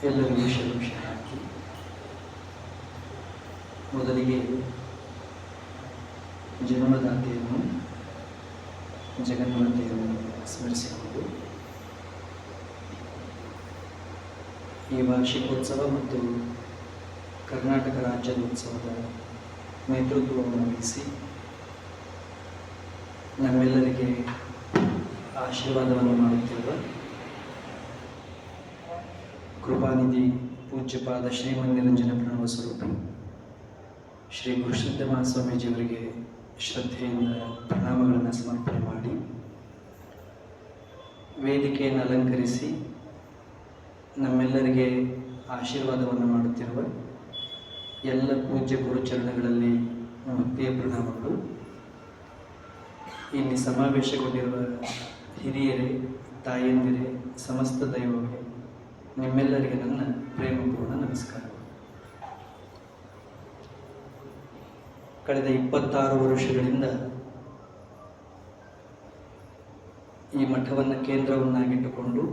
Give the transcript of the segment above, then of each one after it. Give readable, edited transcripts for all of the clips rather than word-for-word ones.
ಎಲ್ಲರಿಗೂ ಶರಣಾರ್ಥಿ. ಮೊದಲಿಗೆ ಜನ್ಮದಾತೆಯನ್ನು ಜಗನ್ಮಾತೆಯನ್ನು ಸ್ಮರಿಸಿಕೊಂಡು ಈ ವಾರ್ಷಿಕೋತ್ಸವ ಮತ್ತು ಕರ್ನಾಟಕ ರಾಜ್ಯೋತ್ಸವದ ನೇತೃತ್ವವನ್ನು ವಹಿಸಿ ನಮ್ಮೆಲ್ಲರಿಗೆ ಆಶೀರ್ವಾದವನ್ನು ಮಾಡುತ್ತಿರುವ ಕೃಪಾನಿಧಿ ಪೂಜ್ಯಪಾದ ಶ್ರೀಮಂದಿರಂಜನ ಪ್ರಣವ ಸ್ವರೂಪ ಶ್ರೀ ಗುರುಸಿದ್ಧ ಮಹಾಸ್ವಾಮೀಜಿಯವರಿಗೆ ಶ್ರದ್ಧೆಯಿಂದ ಪ್ರಣಾಮಗಳನ್ನು ಸಮರ್ಪಣೆ ಮಾಡಿ, ವೇದಿಕೆಯನ್ನು ಅಲಂಕರಿಸಿ ನಮ್ಮೆಲ್ಲರಿಗೆ ಆಶೀರ್ವಾದವನ್ನು ಮಾಡುತ್ತಿರುವ ಎಲ್ಲ ಪೂಜ್ಯ ಗುರುಚರಣಗಳಲ್ಲಿ ಭಕ್ತಿಯ ಪ್ರಣಾಮಗಳು. ಇಲ್ಲಿ ಸಮಾವೇಶಗೊಂಡಿರುವ ಹಿರಿಯರೇ, ತಾಯಂದಿರೇ, ಸಮಸ್ತ ದೈವವೇ, ನಿಮ್ಮೆಲ್ಲರಿಗೆ ನನ್ನ ಪ್ರೇಮಪೂರ್ಣ ನಮಸ್ಕಾರ. ಕಳೆದ 26 ವರ್ಷಗಳಿಂದ ಈ ಮಠವನ್ನು ಕೇಂದ್ರವನ್ನಾಗಿಟ್ಟುಕೊಂಡು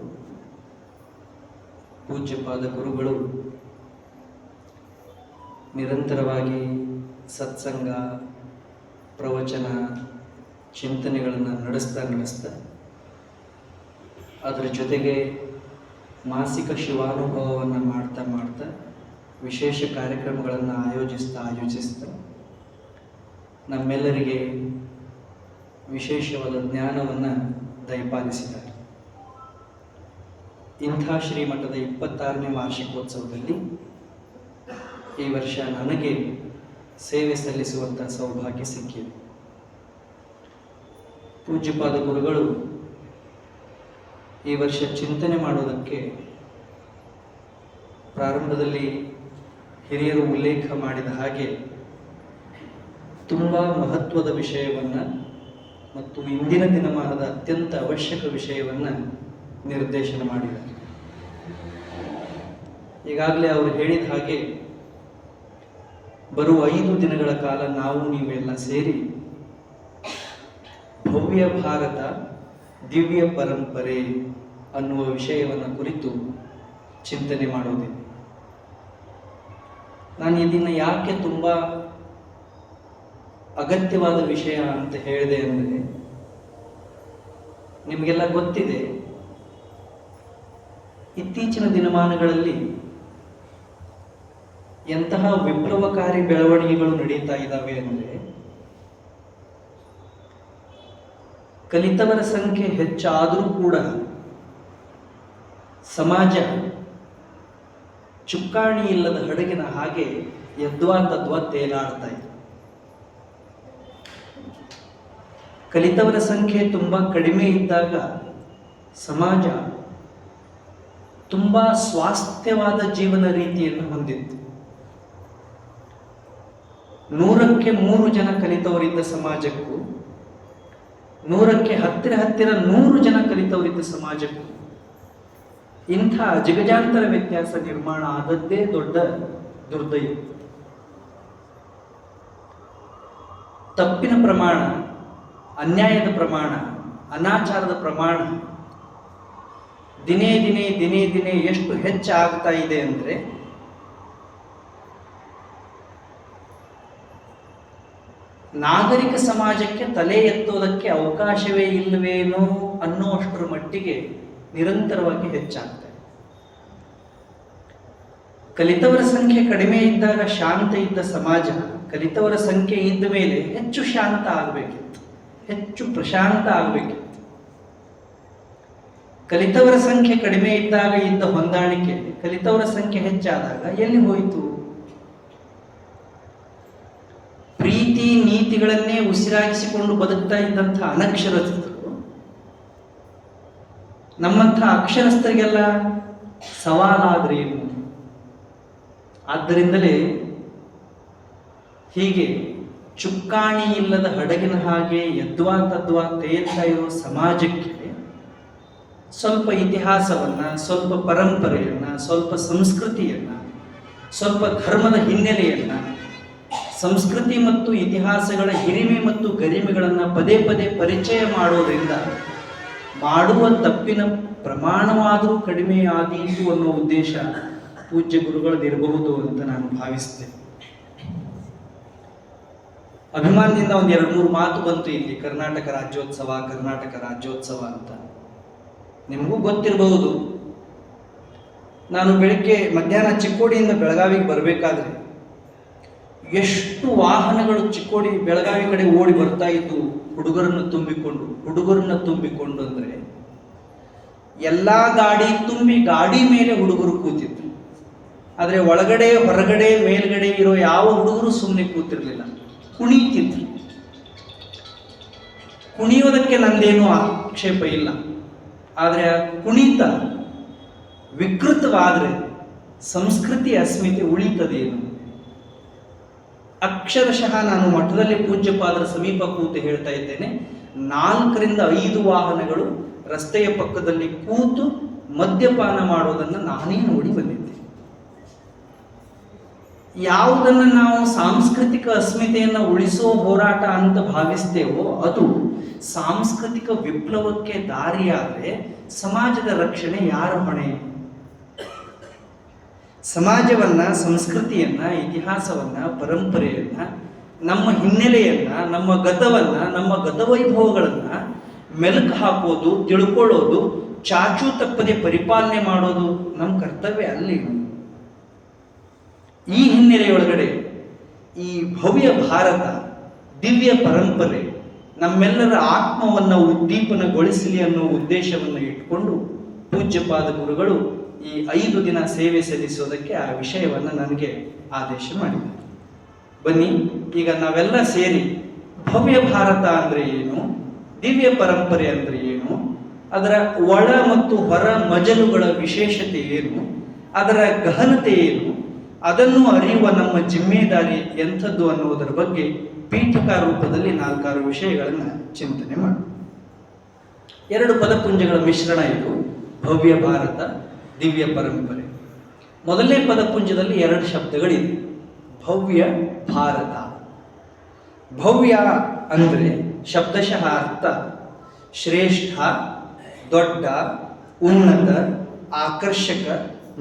ಪೂಜ್ಯಪಾದ ಗುರುಗಳು ನಿರಂತರವಾಗಿ ಸತ್ಸಂಗ, ಪ್ರವಚನ, ಚಿಂತನೆಗಳನ್ನು ನಡೆಸ್ತಾ ಅದರ ಜೊತೆಗೆ ಮಾಸಿಕ ಶಿವಾನುಭವವನ್ನು ಮಾಡ್ತಾ ವಿಶೇಷ ಕಾರ್ಯಕ್ರಮಗಳನ್ನು ಆಯೋಜಿಸ್ತಾ ನಮ್ಮೆಲ್ಲರಿಗೆ ವಿಶೇಷವಾದ ಜ್ಞಾನವನ್ನು ದಯಪಾಲಿಸಿದ್ದಾರೆ. ಇಂಥ ಶ್ರೀಮಠದ 26ನೇ ವಾರ್ಷಿಕೋತ್ಸವದಲ್ಲಿ ಈ ವರ್ಷ ನನಗೆ ಸೇವೆ ಸಲ್ಲಿಸುವಂಥ ಸೌಭಾಗ್ಯ ಸಿಕ್ಕಿದೆ. ಪೂಜ್ಯಪಾದ ಗುರುಗಳು ಈ ವರ್ಷ ಚಿಂತನೆ ಮಾಡೋದಕ್ಕೆ ಪ್ರಾರಂಭದಲ್ಲಿ ಹಿರಿಯರು ಉಲ್ಲೇಖ ಮಾಡಿದ ಹಾಗೆ ತುಂಬ ಮಹತ್ವದ ವಿಷಯವನ್ನು ಮತ್ತು ಇಂದಿನ ದಿನಮಾನದ ಅತ್ಯಂತ ಅವಶ್ಯಕ ವಿಷಯವನ್ನು ನಿರ್ದೇಶನ ಮಾಡಿದ್ದಾರೆ. ಈಗಾಗಲೇ ಅವರು ಹೇಳಿದ ಹಾಗೆ ಬರುವ 5 ದಿನಗಳ ಕಾಲ ನಾವು ನೀವೆಲ್ಲ ಸೇರಿ ಭವ್ಯ ಭಾರತ ದಿವ್ಯ ಪರಂಪರೆ ಅನ್ನುವ ವಿಷಯವನ್ನು ಕುರಿತು ಚಿಂತನೆ ಮಾಡೋದಿದೆ. ನಾನು ಇದನ್ನು ಯಾಕೆ ತುಂಬ ಅಗತ್ಯವಾದ ವಿಷಯ ಅಂತ ಹೇಳಿದೆ ಅಂದರೆ, ನಿಮಗೆಲ್ಲ ಗೊತ್ತಿದೆ, ಇತ್ತೀಚಿನ ದಿನಮಾನಗಳಲ್ಲಿ ಎಂತಹ ವಿಪ್ಲವಕಾರಿ ಬೆಳವಣಿಗೆಗಳು ನಡೀತಾ ಇದ್ದಾವೆ ಅಂದರೆ, ಕಲಿತವರ ಸಂಖ್ಯೆ ಹೆಚ್ಚಾದರೂ ಕೂಡ ಸಮಾಜ ಚುಕ್ಕಾಣಿ ಇಲ್ಲದ ಹಡಗಿನ ಹಾಗೆ ಯದ್ವಾ ತದ್ವಾ ತೇಲಾಡ್ತಾ ಇದೆ. ಕಲಿತವರ ಸಂಖ್ಯೆ ತುಂಬ ಕಡಿಮೆ ಇದ್ದಾಗ ಸಮಾಜ ತುಂಬ ಸ್ವಾಸ್ಥ್ಯವಾದ ಜೀವನ ರೀತಿಯನ್ನು ಹೊಂದಿತ್ತು. 100ಕ್ಕೆ 3 ಜನ ಕಲಿತವರಿದ್ದ ಸಮಾಜಕ್ಕೂ 100ಕ್ಕೆ ಹತ್ತಿರ 100 ಜನ ಕಲಿತವರಿದ್ದ ಸಮಾಜಕ್ಕೂ ಇಂಥ ಜಿಗಜಾಂತರ ವ್ಯತ್ಯಾಸ ನಿರ್ಮಾಣ ಆದದ್ದೇ ದೊಡ್ಡ ದುರ್ದೈವ. ತಪ್ಪಿನ ಪ್ರಮಾಣ, ಅನ್ಯಾಯದ ಪ್ರಮಾಣ, ಅನಾಚಾರದ ಪ್ರಮಾಣ ದಿನೇ ದಿನೇ ಎಷ್ಟು ಹೆಚ್ಚಾಗ್ತಾ ಇದೆ ಅಂದರೆ, ನಾಗರಿಕ ಸಮಾಜಕ್ಕೆ ತಲೆ ಎತ್ತೋದಕ್ಕೆ ಅವಕಾಶವೇ ಇಲ್ಲವೇನೋ ಅನ್ನುವಷ್ಟರ ಮಟ್ಟಿಗೆ ನಿರಂತರವಾಗಿ ಹೆಚ್ಚಾಗ್ತದೆ. ಕಲಿತವರ ಸಂಖ್ಯೆ ಕಡಿಮೆ ಇದ್ದಾಗ ಶಾಂತ ಇದ್ದ ಸಮಾಜ, ಕಲಿತವರ ಸಂಖ್ಯೆ ಇದ್ದ ಮೇಲೆ ಹೆಚ್ಚು ಶಾಂತ ಆಗಬೇಕಿತ್ತು, ಹೆಚ್ಚು ಪ್ರಶಾಂತ ಆಗಬೇಕಿತ್ತು. ಕಲಿತವರ ಸಂಖ್ಯೆ ಕಡಿಮೆ ಇದ್ದಾಗ ಇದ್ದ ಹೊಂದಾಣಿಕೆ, ಕಲಿತವರ ಸಂಖ್ಯೆ ಹೆಚ್ಚಾದಾಗ ಎಲ್ಲಿ ಹೋಯಿತು? ಪ್ರೀತಿ ನೀತಿಗಳನ್ನೇ ಉಸಿರಾಗಿಸಿಕೊಂಡು ಬದುಕ್ತಾ ಇದ್ದಂಥ ಅನಕ್ಷರಸ್ಥರು ನಮ್ಮಂಥ ಅಕ್ಷರಸ್ಥರಿಗೆಲ್ಲ ಸವಾಲಾದ್ರೇನು? ಆದ್ದರಿಂದಲೇ ಹೀಗೆ ಚುಕ್ಕಾಣಿ ಇಲ್ಲದ ಹಡಗಿನ ಹಾಗೆ ಯದ್ವಾ ತದ್ವಾ ತೇಲ್ತಾ ಇರೋ ಸಮಾಜಕ್ಕೆ ಸ್ವಲ್ಪ ಇತಿಹಾಸವನ್ನು, ಸ್ವಲ್ಪ ಪರಂಪರೆಯನ್ನು, ಸ್ವಲ್ಪ ಸಂಸ್ಕೃತಿಯನ್ನು, ಸ್ವಲ್ಪ ಧರ್ಮದ ಹಿನ್ನೆಲೆಯನ್ನು, ಸಂಸ್ಕೃತಿ ಮತ್ತು ಇತಿಹಾಸಗಳ ಹಿರಿಮೆ ಮತ್ತು ಗರಿಮೆಗಳನ್ನು ಪದೇ ಪರಿಚಯ ಮಾಡೋದ್ರಿಂದ ಮಾಡುವ ತಪ್ಪಿನ ಪ್ರಮಾಣವಾದರೂ ಕಡಿಮೆ ಆದೀತು ಅನ್ನೋ ಉದ್ದೇಶ ಪೂಜ್ಯ ಗುರುಗಳದಿರಬಹುದು ಅಂತ ನಾನು ಭಾವಿಸ್ತೇನೆ. ಅಭಿಮಾನದಿಂದ ಒಂದು 2-3 ಮಾತು ಬಂತು ಇಲ್ಲಿ, ಕರ್ನಾಟಕ ರಾಜ್ಯೋತ್ಸವ ಅಂತ. ನಿಮಗೂ ಗೊತ್ತಿರಬಹುದು, ನಾನು ಮಧ್ಯಾಹ್ನ ಚಿಕ್ಕೋಡಿಯಿಂದ ಬೆಳಗಾವಿಗೆ ಬರಬೇಕಾದ್ರೆ ಎಷ್ಟು ವಾಹನಗಳು ಬೆಳಗಾವಿ ಕಡೆ ಓಡಿ ಬರ್ತಾ ಇದ್ದು ಹುಡುಗರನ್ನ ತುಂಬಿಕೊಂಡು ಅಂದ್ರೆ ಎಲ್ಲಾ ಗಾಡಿ ತುಂಬಿ ಗಾಡಿ ಮೇಲೆ ಹುಡುಗರು ಕೂತಿದ್ರು. ಆದ್ರೆ ಒಳಗಡೆ ಹೊರಗಡೆ ಮೇಲ್ಗಡೆ ಇರೋ ಯಾವ ಹುಡುಗರು ಸುಮ್ಮನೆ ಕೂತಿರ್ಲಿಲ್ಲ, ಕುಣಿತಿದ್ರು. ಕುಣಿಯೋದಕ್ಕೆ ನಂದೇನು ಆಕ್ಷೇಪ ಇಲ್ಲ, ಆದರೆ ಆ ಕುಣಿತ ವಿಕೃತವಾದ್ರೆ ಸಂಸ್ಕೃತಿ ಅಸ್ಮಿತೆ ಉಳಿತದೇನು? ಅಕ್ಷರಶಃ ನಾನು ಮಠದಲ್ಲಿ ಪೂಜ್ಯಪಾದರ ಸಮೀಪ ಕೂತು ಹೇಳ್ತಾ ಇದ್ದೇನೆ, 4-5 ವಾಹನಗಳು ರಸ್ತೆಯ ಪಕ್ಕದಲ್ಲಿ ಕೂತು ಮದ್ಯಪಾನ ಮಾಡೋದನ್ನು ನಾನೇ ನೋಡಿ ಬಂದಿದ್ದೆ. ಯಾವುದನ್ನು ನಾವು ಸಾಂಸ್ಕೃತಿಕ ಅಸ್ಮಿತೆಯನ್ನು ಉಳಿಸುವ ಹೋರಾಟ ಅಂತ ಭಾವಿಸ್ತೇವೋ ಅದು ಸಾಂಸ್ಕೃತಿಕ ವಿಪ್ಲವಕ್ಕೆ ದಾರಿಯಾದರೆ ಸಮಾಜದ ರಕ್ಷಣೆ ಯಾರ ಹೊಣೆ? ಸಮಾಜವನ್ನ, ಸಂಸ್ಕೃತಿಯನ್ನ, ಇತಿಹಾಸವನ್ನ, ಪರಂಪರೆಯನ್ನ, ನಮ್ಮ ಹಿನ್ನೆಲೆಯನ್ನ, ನಮ್ಮ ಗತವನ್ನ, ನಮ್ಮ ಗತವೈಭವಗಳನ್ನ ಮೆಲುಕು ಹಾಕೋದು, ತಿಳ್ಕೊಳ್ಳೋದು, ಚಾಚೂ ತಪ್ಪದೆ ಪರಿಪಾಲನೆ ಮಾಡೋದು ನಮ್ಮ ಕರ್ತವ್ಯ ಅಲ್ಲಿ. ಈ ಹಿನ್ನೆಲೆಯೊಳಗಡೆ ಈ ಭವ್ಯ ಭಾರತ, ದಿವ್ಯ ಪರಂಪರೆ ನಮ್ಮೆಲ್ಲರ ಆತ್ಮವನ್ನು ಉದ್ದೀಪನಗೊಳಿಸಲಿ ಅನ್ನೋ ಉದ್ದೇಶವನ್ನು ಇಟ್ಕೊಂಡು ಪೂಜ್ಯಪಾದ ಗುರುಗಳು ಈ 5 ದಿನ ಸೇವೆ ಸಲ್ಲಿಸೋದಕ್ಕೆ ಆ ವಿಷಯವನ್ನು ನನಗೆ ಆದೇಶ ಮಾಡಿದ್ದಾರೆ. ಬನ್ನಿ, ಈಗ ನಾವೆಲ್ಲ ಸೇರಿ ಭವ್ಯ ಭಾರತ ಅಂದ್ರೆ ಏನು, ದಿವ್ಯ ಪರಂಪರೆ ಅಂದ್ರೆ ಏನು, ಅದರ ಒಳ ಮತ್ತು ಹೊರ ಮಜಲುಗಳ ವಿಶೇಷತೆ ಏನು, ಅದರ ಗಹನತೆ ಏನು, ಅದನ್ನು ಅರಿಯುವ ನಮ್ಮ ಜಿಮ್ಮೆದಾರಿ ಎಂಥದ್ದು ಅನ್ನುವುದರ ಬಗ್ಗೆ ಪೀಠಿಕಾ ರೂಪದಲ್ಲಿ 4-6 ವಿಷಯಗಳನ್ನು ಚಿಂತನೆ ಮಾಡಿ. 2 ಪದಪುಂಜಗಳ ಮಿಶ್ರಣ ಇದು, ಭವ್ಯ ಭಾರತ, ದಿವ್ಯ ಪರಂಪರೆ. ಮೊದಲನೇ ಪದಪುಂಜದಲ್ಲಿ 2 ಶಬ್ದಗಳಿವೆ, ಭವ್ಯ ಭಾರತ. ಭವ್ಯ ಅಂದ್ರೆ ಶಬ್ದಶಃ ಅರ್ಥ ಶ್ರೇಷ್ಠ, ದೊಡ್ಡ, ಉನ್ನತ, ಆಕರ್ಷಕ,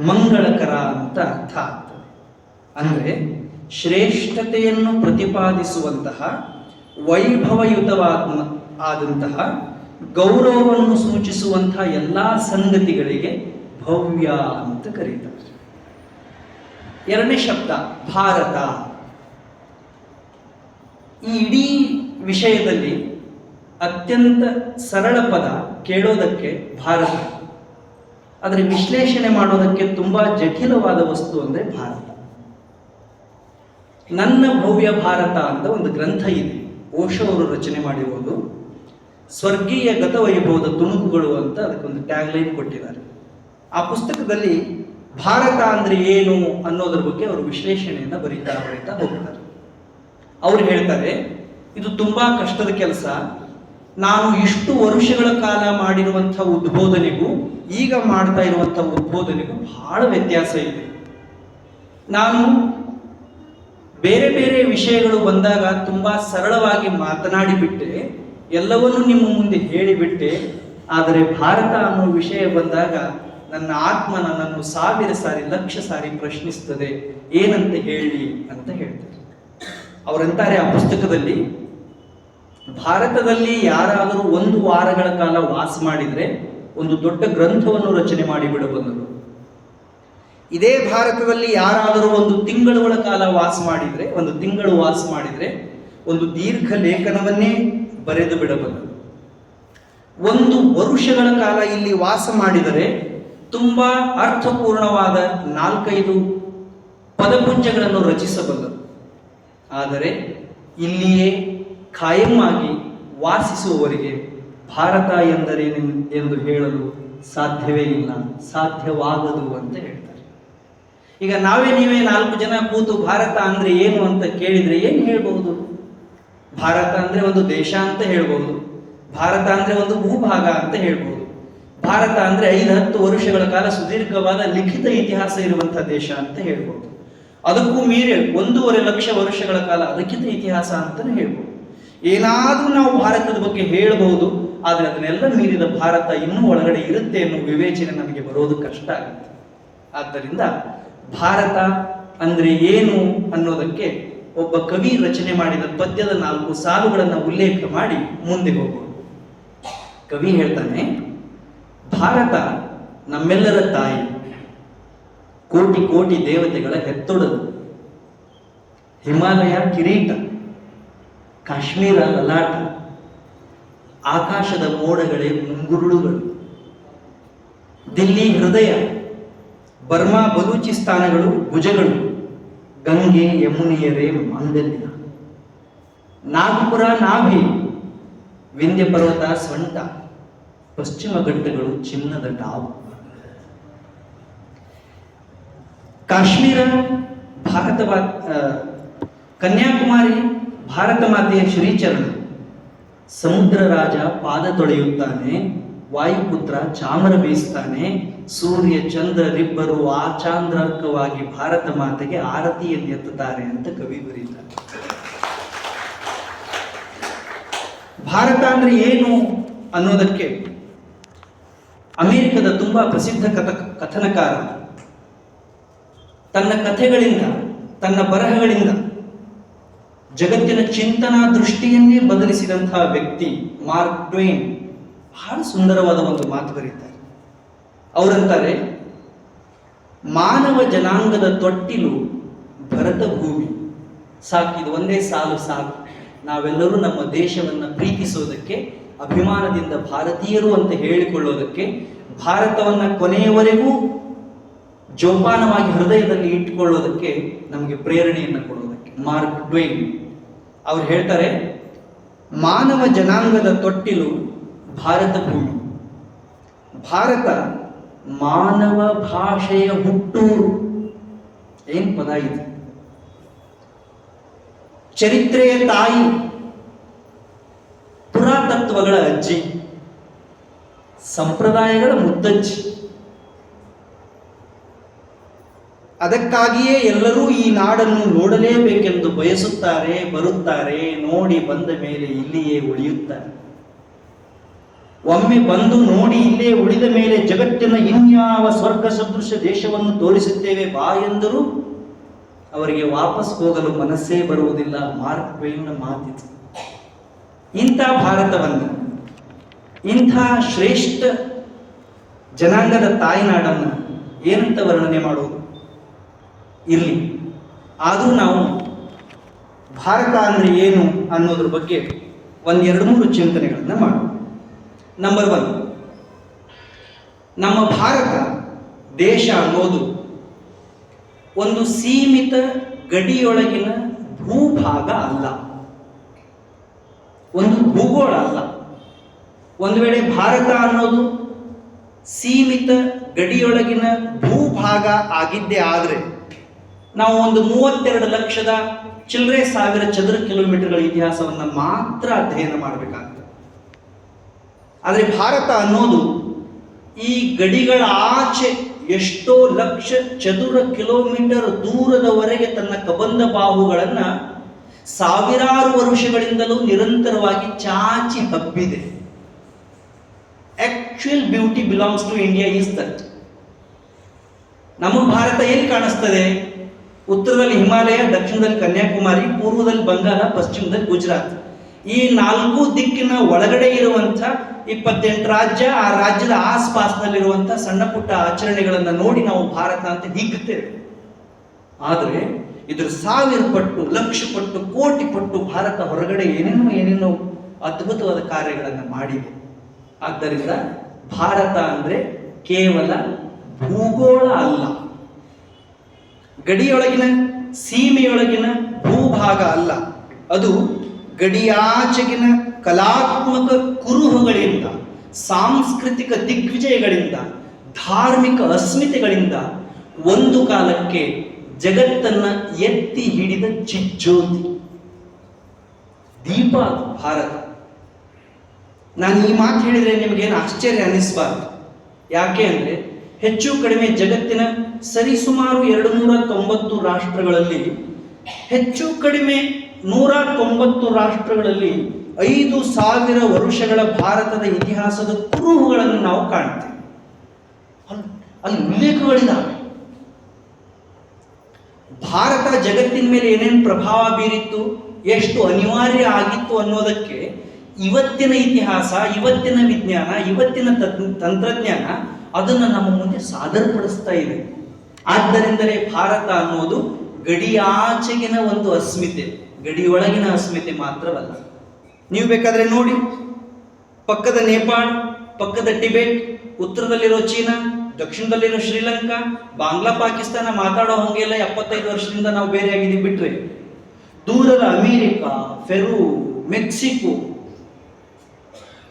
ಮಂಗಳಕರ ಅಂತ ಅರ್ಥ ಆಗ್ತದೆ. ಅಂದ್ರೆ ಶ್ರೇಷ್ಠತೆಯನ್ನು ಪ್ರತಿಪಾದಿಸುವಂತಹ, ವೈಭವಯುತವಾದಂತಹ, ಗೌರವವನ್ನು ಸೂಚಿಸುವಂತಹ ಎಲ್ಲಾ ಸಂಗತಿಗಳಿಗೆ ಭವ್ಯ ಅಂತ ಕರೀತಾರೆ. 2ನೇ ಶಬ್ದ ಭಾರತ. ಈ ಇಡೀ ವಿಷಯದಲ್ಲಿ ಅತ್ಯಂತ ಸರಳ ಪದ ಕೇಳೋದಕ್ಕೆ ಭಾರತ, ಆದರೆ ವಿಶ್ಲೇಷಣೆ ಮಾಡೋದಕ್ಕೆ ತುಂಬಾ ಜಟಿಲವಾದ ವಸ್ತು ಅಂದ್ರೆ ಭಾರತ. ನನ್ನ ಭವ್ಯ ಭಾರತ ಅಂತ ಒಂದು ಗ್ರಂಥ ಇದೆ, ಓಶೋ ಅವರು ರಚನೆ ಮಾಡಿರುವುದು. ಸ್ವರ್ಗೀಯ ಗತವೈಭವದ ತುಣುಕುಗಳು ಅಂತ ಅದಕ್ಕೊಂದು ಟ್ಯಾಗ್ಲೈನ್ ಕೊಟ್ಟಿದ್ದಾರೆ. ಆ ಪುಸ್ತಕದಲ್ಲಿ ಭಾರತ ಅಂದ್ರೆ ಏನು ಅನ್ನೋದ್ರ ಬಗ್ಗೆ ಅವರು ವಿಶ್ಲೇಷಣೆಯನ್ನು ಬರೀತಾ ಹೋಗ್ತಾರೆ. ಅವ್ರು ಹೇಳ್ತಾರೆ, ಇದು ತುಂಬಾ ಕಷ್ಟದ ಕೆಲಸ. ನಾನು ಇಷ್ಟು ವರ್ಷಗಳ ಕಾಲ ಮಾಡಿರುವಂಥ ಉದ್ಬೋಧನೆಗೂ ಈಗ ಮಾಡ್ತಾ ಇರುವಂಥ ಉದ್ಬೋಧನೆಗೂ ಬಹಳ ವ್ಯತ್ಯಾಸ ಇದೆ. ನಾನು ಬೇರೆ ಬೇರೆ ವಿಷಯಗಳು ಬಂದಾಗ ತುಂಬಾ ಸರಳವಾಗಿ ಮಾತನಾಡಿಬಿಟ್ಟೆ, ಎಲ್ಲವನ್ನೂ ನಿಮ್ಮ ಮುಂದೆ ಹೇಳಿಬಿಟ್ಟೆ. ಆದರೆ ಭಾರತ ಅನ್ನೋ ವಿಷಯ ಬಂದಾಗ ನನ್ನ ಆತ್ಮ ನನ್ನನ್ನು 1000 ಸಾರಿ 1,00,000 ಸಾರಿ ಪ್ರಶ್ನಿಸ್ತದೆ, ಏನಂತ ಹೇಳಿ ಅಂತ ಹೇಳ್ತಾರೆ. ಅವರಂತಾರೆ ಆ ಪುಸ್ತಕದಲ್ಲಿ, ಭಾರತದಲ್ಲಿ ಯಾರಾದರೂ 1 ವಾರಗಳ ಕಾಲ ವಾಸ ಮಾಡಿದರೆ ಒಂದು ದೊಡ್ಡ ಗ್ರಂಥವನ್ನು ರಚನೆ ಮಾಡಿಬಿಡಬಲ್ಲರು. ಇದೇ ಭಾರತದಲ್ಲಿ ಯಾರಾದರೂ 1 ತಿಂಗಳುಗಳ ಕಾಲ ವಾಸ ಮಾಡಿದರೆ, 1 ತಿಂಗಳು ವಾಸ ಮಾಡಿದರೆ ಒಂದು ದೀರ್ಘ ಲೇಖನವನ್ನೇ ಬರೆದು ಬಿಡಬಲ್ಲರು. 1 ವರುಷಗಳ ಕಾಲ ಇಲ್ಲಿ ವಾಸ ಮಾಡಿದರೆ ತುಂಬಾ ಅರ್ಥಪೂರ್ಣವಾದ 4-5 ಪದಪುಂಜಗಳನ್ನು ರಚಿಸಬಲ್ಲರು. ಆದರೆ ಇಲ್ಲಿಯೇ ಖಾಯಂ ಆಗಿ ವಾಸಿಸುವವರಿಗೆ ಭಾರತ ಎಂದರೇನು ಎಂದು ಹೇಳಲು ಸಾಧ್ಯವೇ ಇಲ್ಲ, ಸಾಧ್ಯವಾಗದು ಅಂತ ಹೇಳ್ತಾರೆ. ಈಗ ನೀವೇ 4 ಜನ ಕೂತು ಭಾರತ ಅಂದ್ರೆ ಏನು ಅಂತ ಕೇಳಿದ್ರೆ ಏನು ಹೇಳ್ಬಹುದು? ಭಾರತ ಅಂದ್ರೆ ಒಂದು ದೇಶ ಅಂತ ಹೇಳ್ಬಹುದು, ಭಾರತ ಅಂದ್ರೆ ಒಂದು ಭೂಭಾಗ ಅಂತ ಹೇಳ್ಬಹುದು, ಭಾರತ ಅಂದ್ರೆ 5-10 ವರ್ಷಗಳ ಕಾಲ ಸುದೀರ್ಘವಾದ ಲಿಖಿತ ಇತಿಹಾಸ ಇರುವಂತಹ ದೇಶ ಅಂತ ಹೇಳ್ಬಹುದು. ಅದಕ್ಕೂ ಮೀರಿ 1.5 ಲಕ್ಷ ವರ್ಷಗಳ ಕಾಲ ಲಿಖಿತ ಇತಿಹಾಸ ಅಂತಾನೆ ಹೇಳ್ಬಹುದು. ಏನಾದ್ರೂ ನಾವು ಭಾರತದ ಬಗ್ಗೆ ಹೇಳಬಹುದು, ಆದ್ರೆ ಅದನ್ನೆಲ್ಲ ಮೀರಿದ ಭಾರತ ಇನ್ನೂ ಒಳಗಡೆ ಇರುತ್ತೆ ಅನ್ನೋ ವಿವೇಚನೆ ನಮಗೆ ಬರೋದು ಕಷ್ಟ ಆಗುತ್ತೆ. ಆದ್ದರಿಂದ ಭಾರತ ಅಂದ್ರೆ ಏನು ಅನ್ನೋದಕ್ಕೆ ಒಬ್ಬ ಕವಿ ರಚನೆ ಮಾಡಿದ ಪದ್ಯದ 4 ಸಾಲುಗಳನ್ನು ಉಲ್ಲೇಖ ಮಾಡಿ ಮುಂದೆ ಹೋಗೋಣ. ಕವಿ ಹೇಳ್ತಾನೆ, ಭಾರತ ನಮ್ಮೆಲ್ಲರ ತಾಯಿ, ಕೋಟಿ ಕೋಟಿ ದೇವತೆಗಳ ಹೆತ್ತೊಡಲು, ಹಿಮಾಲಯ ಕಿರೀಟ, ಕಾಶ್ಮೀರ ಲಲಾಟ, ಆಕಾಶದ ಮೋಡಗಳೇ ಮುಂಗುರುಳುಗಳು, ದಿಲ್ಲಿ ಹೃದಯ, ಬರ್ಮಾ ಬಲೂಚಿಸ್ತಾನಗಳು ಭುಜಗಳು, ಗಂಗೆ ಯಮುನೆಯರೇ ಮಾಂಗಲ್ಯ, ನಾಗಪುರ ನಾಭಿ, ವಿಂಧ್ಯ ಪರ್ವತ ಸೊಂಟ, ಪಶ್ಚಿಮ ಘಟ್ಟಗಳು ಚಿನ್ನದ ಡಾವು. ಕಾಶ್ಮೀರ ಭಾರತ, ಕನ್ಯಾಕುಮಾರಿ ಭಾರತ ಮಾತೆಯ ಶ್ರೀಚರಣ, ಸಮುದ್ರ ರಾಜ ಪಾದ ತೊಳೆಯುತ್ತಾನೆ, ವಾಯುಪುತ್ರ ಚಾಮರ ಬೀಸ್ತಾನೆ, ಸೂರ್ಯ ಚಂದ್ರರಿಬ್ಬರು ಆಚಾಂದ್ರಕವಾಗಿ ಭಾರತ ಮಾತೆಗೆ ಆರತಿಯನ್ನು ಎತ್ತುತ್ತಾರೆ ಅಂತ ಕವಿ ಬರೀತಾರೆ. ಭಾರತ ಅಂದ್ರೆ ಏನು ಅನ್ನೋದಕ್ಕೆ ಅಮೆರಿಕದ ತುಂಬಾ ಪ್ರಸಿದ್ಧ ಕಥನಕಾರ ತನ್ನ ಕಥೆಗಳಿಂದ, ತನ್ನ ಬರಹಗಳಿಂದ ಜಗತ್ತಿನ ಚಿಂತನಾ ದೃಷ್ಟಿಯನ್ನೇ ಬದಲಿಸಿದಂತಹ ವ್ಯಕ್ತಿ ಮಾರ್ಕ್ ಟ್ವೇನ್ ಬಹಳ ಸುಂದರವಾದ ಒಂದು ಮಾತು ಬರೀತಾರೆ. ಅವರಂತಾರೆ, ಮಾನವ ಜನಾಂಗದ ತೊಟ್ಟಿಲು ಭರತ ಭೂಮಿ. ಸಾಕು, ಇದು ಒಂದೇ ಸಾಲು ಸಾಕು. ನಾವೆಲ್ಲರೂ ನಮ್ಮ ದೇಶವನ್ನು ಪ್ರೀತಿಸೋದಕ್ಕೆ, ಅಭಿಮಾನದಿಂದ ಭಾರತೀಯರು ಅಂತ ಹೇಳಿಕೊಳ್ಳೋದಕ್ಕೆ, ಭಾರತವನ್ನ ಕೊನೆಯವರೆಗೂ ಜೋಪಾನವಾಗಿ ಹೃದಯದಲ್ಲಿ ಇಟ್ಟುಕೊಳ್ಳೋದಕ್ಕೆ ನಮಗೆ ಪ್ರೇರಣೆಯನ್ನು ಕೊಡೋದಕ್ಕೆ. ಮಾರ್ಕ್ ಟ್ವೇನ್ ಅವ್ರು ಹೇಳ್ತಾರೆ, ಮಾನವ ಜನಾಂಗದ ತೊಟ್ಟಿಲು ಭಾರತ ಭೂಮಿ, ಭಾರತ ಮಾನವ ಭಾಷೆಯ ಹುಟ್ಟೂರು. ಏನ್ ಪದ ಇದೆ! ಚರಿತ್ರೆಯ ತಾಯಿ, ಪುರಾತತ್ವಗಳ ಅಜ್ಜಿ, ಸಂಪ್ರದಾಯಗಳ ಮುತ್ತಜ್ಜಿ. ಅದಕ್ಕಾಗಿಯೇ ಎಲ್ಲರೂ ಈ ನಾಡನ್ನು ನೋಡಲೇಬೇಕೆಂದು ಬಯಸುತ್ತಾರೆ, ಬರುತ್ತಾರೆ, ನೋಡಿ ಬಂದ ಮೇಲೆ ಇಲ್ಲಿಯೇ ಉಳಿಯುತ್ತಾರೆ. ಒಮ್ಮೆ ಬಂದು ನೋಡಿ ಇಲ್ಲೇ ಉಳಿದ ಮೇಲೆ ಜಗತ್ತಿನ ಇನ್ಯಾವ ಸ್ವರ್ಗ ಸದೃಶ ದೇಶವನ್ನು ತೋರಿಸುತ್ತೇವೆ ಬಾ ಎಂದರೂ ಅವರಿಗೆ ವಾಪಸ್ ಹೋಗಲು ಮನಸ್ಸೇ ಬರುವುದಿಲ್ಲ. ಮಾರ್ಕ್ ಟ್ವೇನ್ನ ಮಾತಿತು. ಇಂಥ ಭಾರತವನ್ನು, ಇಂಥ ಶ್ರೇಷ್ಠ ಜನಾಂಗದ ತಾಯ್ನಾಡನ್ನು ಏನಂತ ವರ್ಣನೆ ಮಾಡುವುದು? ಇರಲಿ, ಆದರೂ ನಾವು ಭಾರತ ಅಂದ್ರೆ ಏನು ಅನ್ನೋದ್ರ ಬಗ್ಗೆ 1-2-3 ಚಿಂತನೆಗಳನ್ನು ಮಾಡೋಣ. ನಂಬರ್ 1, ನಮ್ಮ ಭಾರತ ದೇಶ ಅನ್ನೋದು ಒಂದು ಸೀಮಿತ ಗಡಿಯೊಳಗಿನ ಭೂಭಾಗ ಅಲ್ಲ, ಒಂದು ಭೂಗೋಳ ಅಲ್ಲ. ಒಂದು ವೇಳೆ ಭಾರತ ಅನ್ನೋದು ಸೀಮಿತ ಗಡಿಯೊಳಗಿನ ಭೂಭಾಗ ಆಗಿದ್ದೇ ಆದರೆ ನಾವು ಒಂದು 32 ಲಕ್ಷದ ಚಿಲ್ಲರೆ ಸಾವಿರ ಚದರ ಕಿಲೋಮೀಟರ್ಗಳ ಇತಿಹಾಸವನ್ನು ಮಾತ್ರ ಅಧ್ಯಯನ ಮಾಡಬೇಕಾಗ್ತದೆ. ಆದರೆ ಭಾರತ ಅನ್ನೋದು ಈ ಗಡಿಗಳ ಆಚೆ ಎಷ್ಟೋ ಲಕ್ಷ ಚದುರ ಕಿಲೋಮೀಟರ್ ದೂರದವರೆಗೆ ತನ್ನ ಕಬಂಧ ಬಾಹುಗಳನ್ನ ಸಾವಿರಾರು ವರ್ಷಗಳಿಂದಲೂ ನಿರಂತರವಾಗಿ ಚಾಚಿ ಹಬ್ಬಿದೆ. Actual beauty belongs to India is that. ನಮಗೆ ಭಾರತ ಎಲ್ಲಿ ಕಾಣಿಸ್ತದೆ? ಉತ್ತರದಲ್ಲಿ ಹಿಮಾಲಯ, ದಕ್ಷಿಣದಲ್ಲಿ ಕನ್ಯಾಕುಮಾರಿ, ಪೂರ್ವದಲ್ಲಿ ಬಂಗಾಳ, ಪಶ್ಚಿಮದಲ್ಲಿ ಗುಜರಾತ್. ಈ 4 ದಿಕ್ಕಿನ ಒಳಗಡೆ ಇರುವಂಥ 28 ರಾಜ್ಯ, ಆ ರಾಜ್ಯದ ಆಸ್ಪಾಸ್ನಲ್ಲಿರುವಂಥ ಸಣ್ಣ ಪುಟ್ಟ ಆಚರಣೆಗಳನ್ನು ನೋಡಿ ನಾವು ಭಾರತ ಅಂತ ಹಿಗ್ಗುತ್ತೇವೆ. ಆದರೆ ಇದ್ರ 1000 ಪಟ್ಟು, ಲಕ್ಷ ಪಟ್ಟು, ಕೋಟಿ ಪಟ್ಟು ಭಾರತ ಹೊರಗಡೆ ಏನೇನೋ ಅದ್ಭುತವಾದ ಕಾರ್ಯಗಳನ್ನು ಮಾಡಿದೆ. ಆದ್ದರಿಂದ ಭಾರತ ಅಂದ್ರೆ ಕೇವಲ ಭೂಗೋಳ ಅಲ್ಲ, ಗಡಿಯೊಳಗಿನ ಸೀಮೆಯೊಳಗಿನ ಭೂಭಾಗ ಅಲ್ಲ, ಅದು ಗಡಿಯಾಚೆಗಿನ ಕಲಾತ್ಮಕ ಕುರುಹುಗಳಿಂದ, ಸಾಂಸ್ಕೃತಿಕ ದಿಗ್ವಿಜಯಗಳಿಂದ, ಧಾರ್ಮಿಕ ಅಸ್ಮಿತೆಗಳಿಂದ ಒಂದು ಕಾಲಕ್ಕೆ ಜಗತ್ತನ್ನ ಎತ್ತಿ ಹಿಡಿದ ಚಿಜ್ಯೋತಿ ದೀಪ ಭಾರತ. ನಾನು ಈ ಮಾತು ಹೇಳಿದ್ರೆ ನಿಮಗೇನು ಆಶ್ಚರ್ಯ ಅನ್ನಿಸ್ಬಾರ್ದು. ಯಾಕೆ ಅಂದ್ರೆ ಹೆಚ್ಚು ಕಡಿಮೆ ಜಗತ್ತಿನ ಸರಿಸುಮಾರು 290 ರಾಷ್ಟ್ರಗಳಲ್ಲಿ, ಹೆಚ್ಚು ಕಡಿಮೆ 190 ರಾಷ್ಟ್ರಗಳಲ್ಲಿ 5000 ವರ್ಷಗಳ ಭಾರತದ ಇತಿಹಾಸದ ಕುರುಹುಗಳನ್ನು ನಾವು ಕಾಣ್ತೇವೆ. ಅಲ್ಲಿ ಉಲ್ಲೇಖಗಳಿದ್ದಾವೆ. ಭಾರತ ಜಗತ್ತಿನ ಮೇಲೆ ಏನೇನು ಪ್ರಭಾವ ಬೀರಿತ್ತು, ಎಷ್ಟು ಅನಿವಾರ್ಯ ಆಗಿತ್ತು ಅನ್ನೋದಕ್ಕೆ ಇವತ್ತಿನ ಇತಿಹಾಸ, ಇವತ್ತಿನ ವಿಜ್ಞಾನ, ಇವತ್ತಿನ ತಂತ್ರಜ್ಞಾನ ಅದನ್ನು ನಮ್ಮ ಮುಂದೆ ಸಾದರಪಡಿಸ್ತಾ ಇದೆ. ಆದ್ದರಿಂದಲೇ ಭಾರತ ಅನ್ನೋದು ಗಡಿಯಾಚೆಗಿನ ಒಂದು ಅಸ್ಮಿತೆ, ಗಡಿಯೊಳಗಿನ ಅಸ್ಮಿತೆ ಮಾತ್ರವಲ್ಲ. ನೀವು ಬೇಕಾದ್ರೆ ನೋಡಿ, ಪಕ್ಕದ ನೇಪಾಳ, ಪಕ್ಕದ ಟಿಬೆಟ್, ಉತ್ತರದಲ್ಲಿರೋ ಚೀನಾ, ದಕ್ಷಿಣದಲ್ಲಿರೋ ಶ್ರೀಲಂಕಾ, ಬಾಂಗ್ಲಾ, ಪಾಕಿಸ್ತಾನ ಮಾತಾಡೋ ಹಂಗೆಲ್ಲ 75 ವರ್ಷದಿಂದ ನಾವು ಬೇರೆ ಆಗಿದ್ದೀವಿ ಬಿಟ್ರೆ, ದೂರದ ಅಮೇರಿಕಾ, ಪೆರು, ಮೆಕ್ಸಿಕೋ,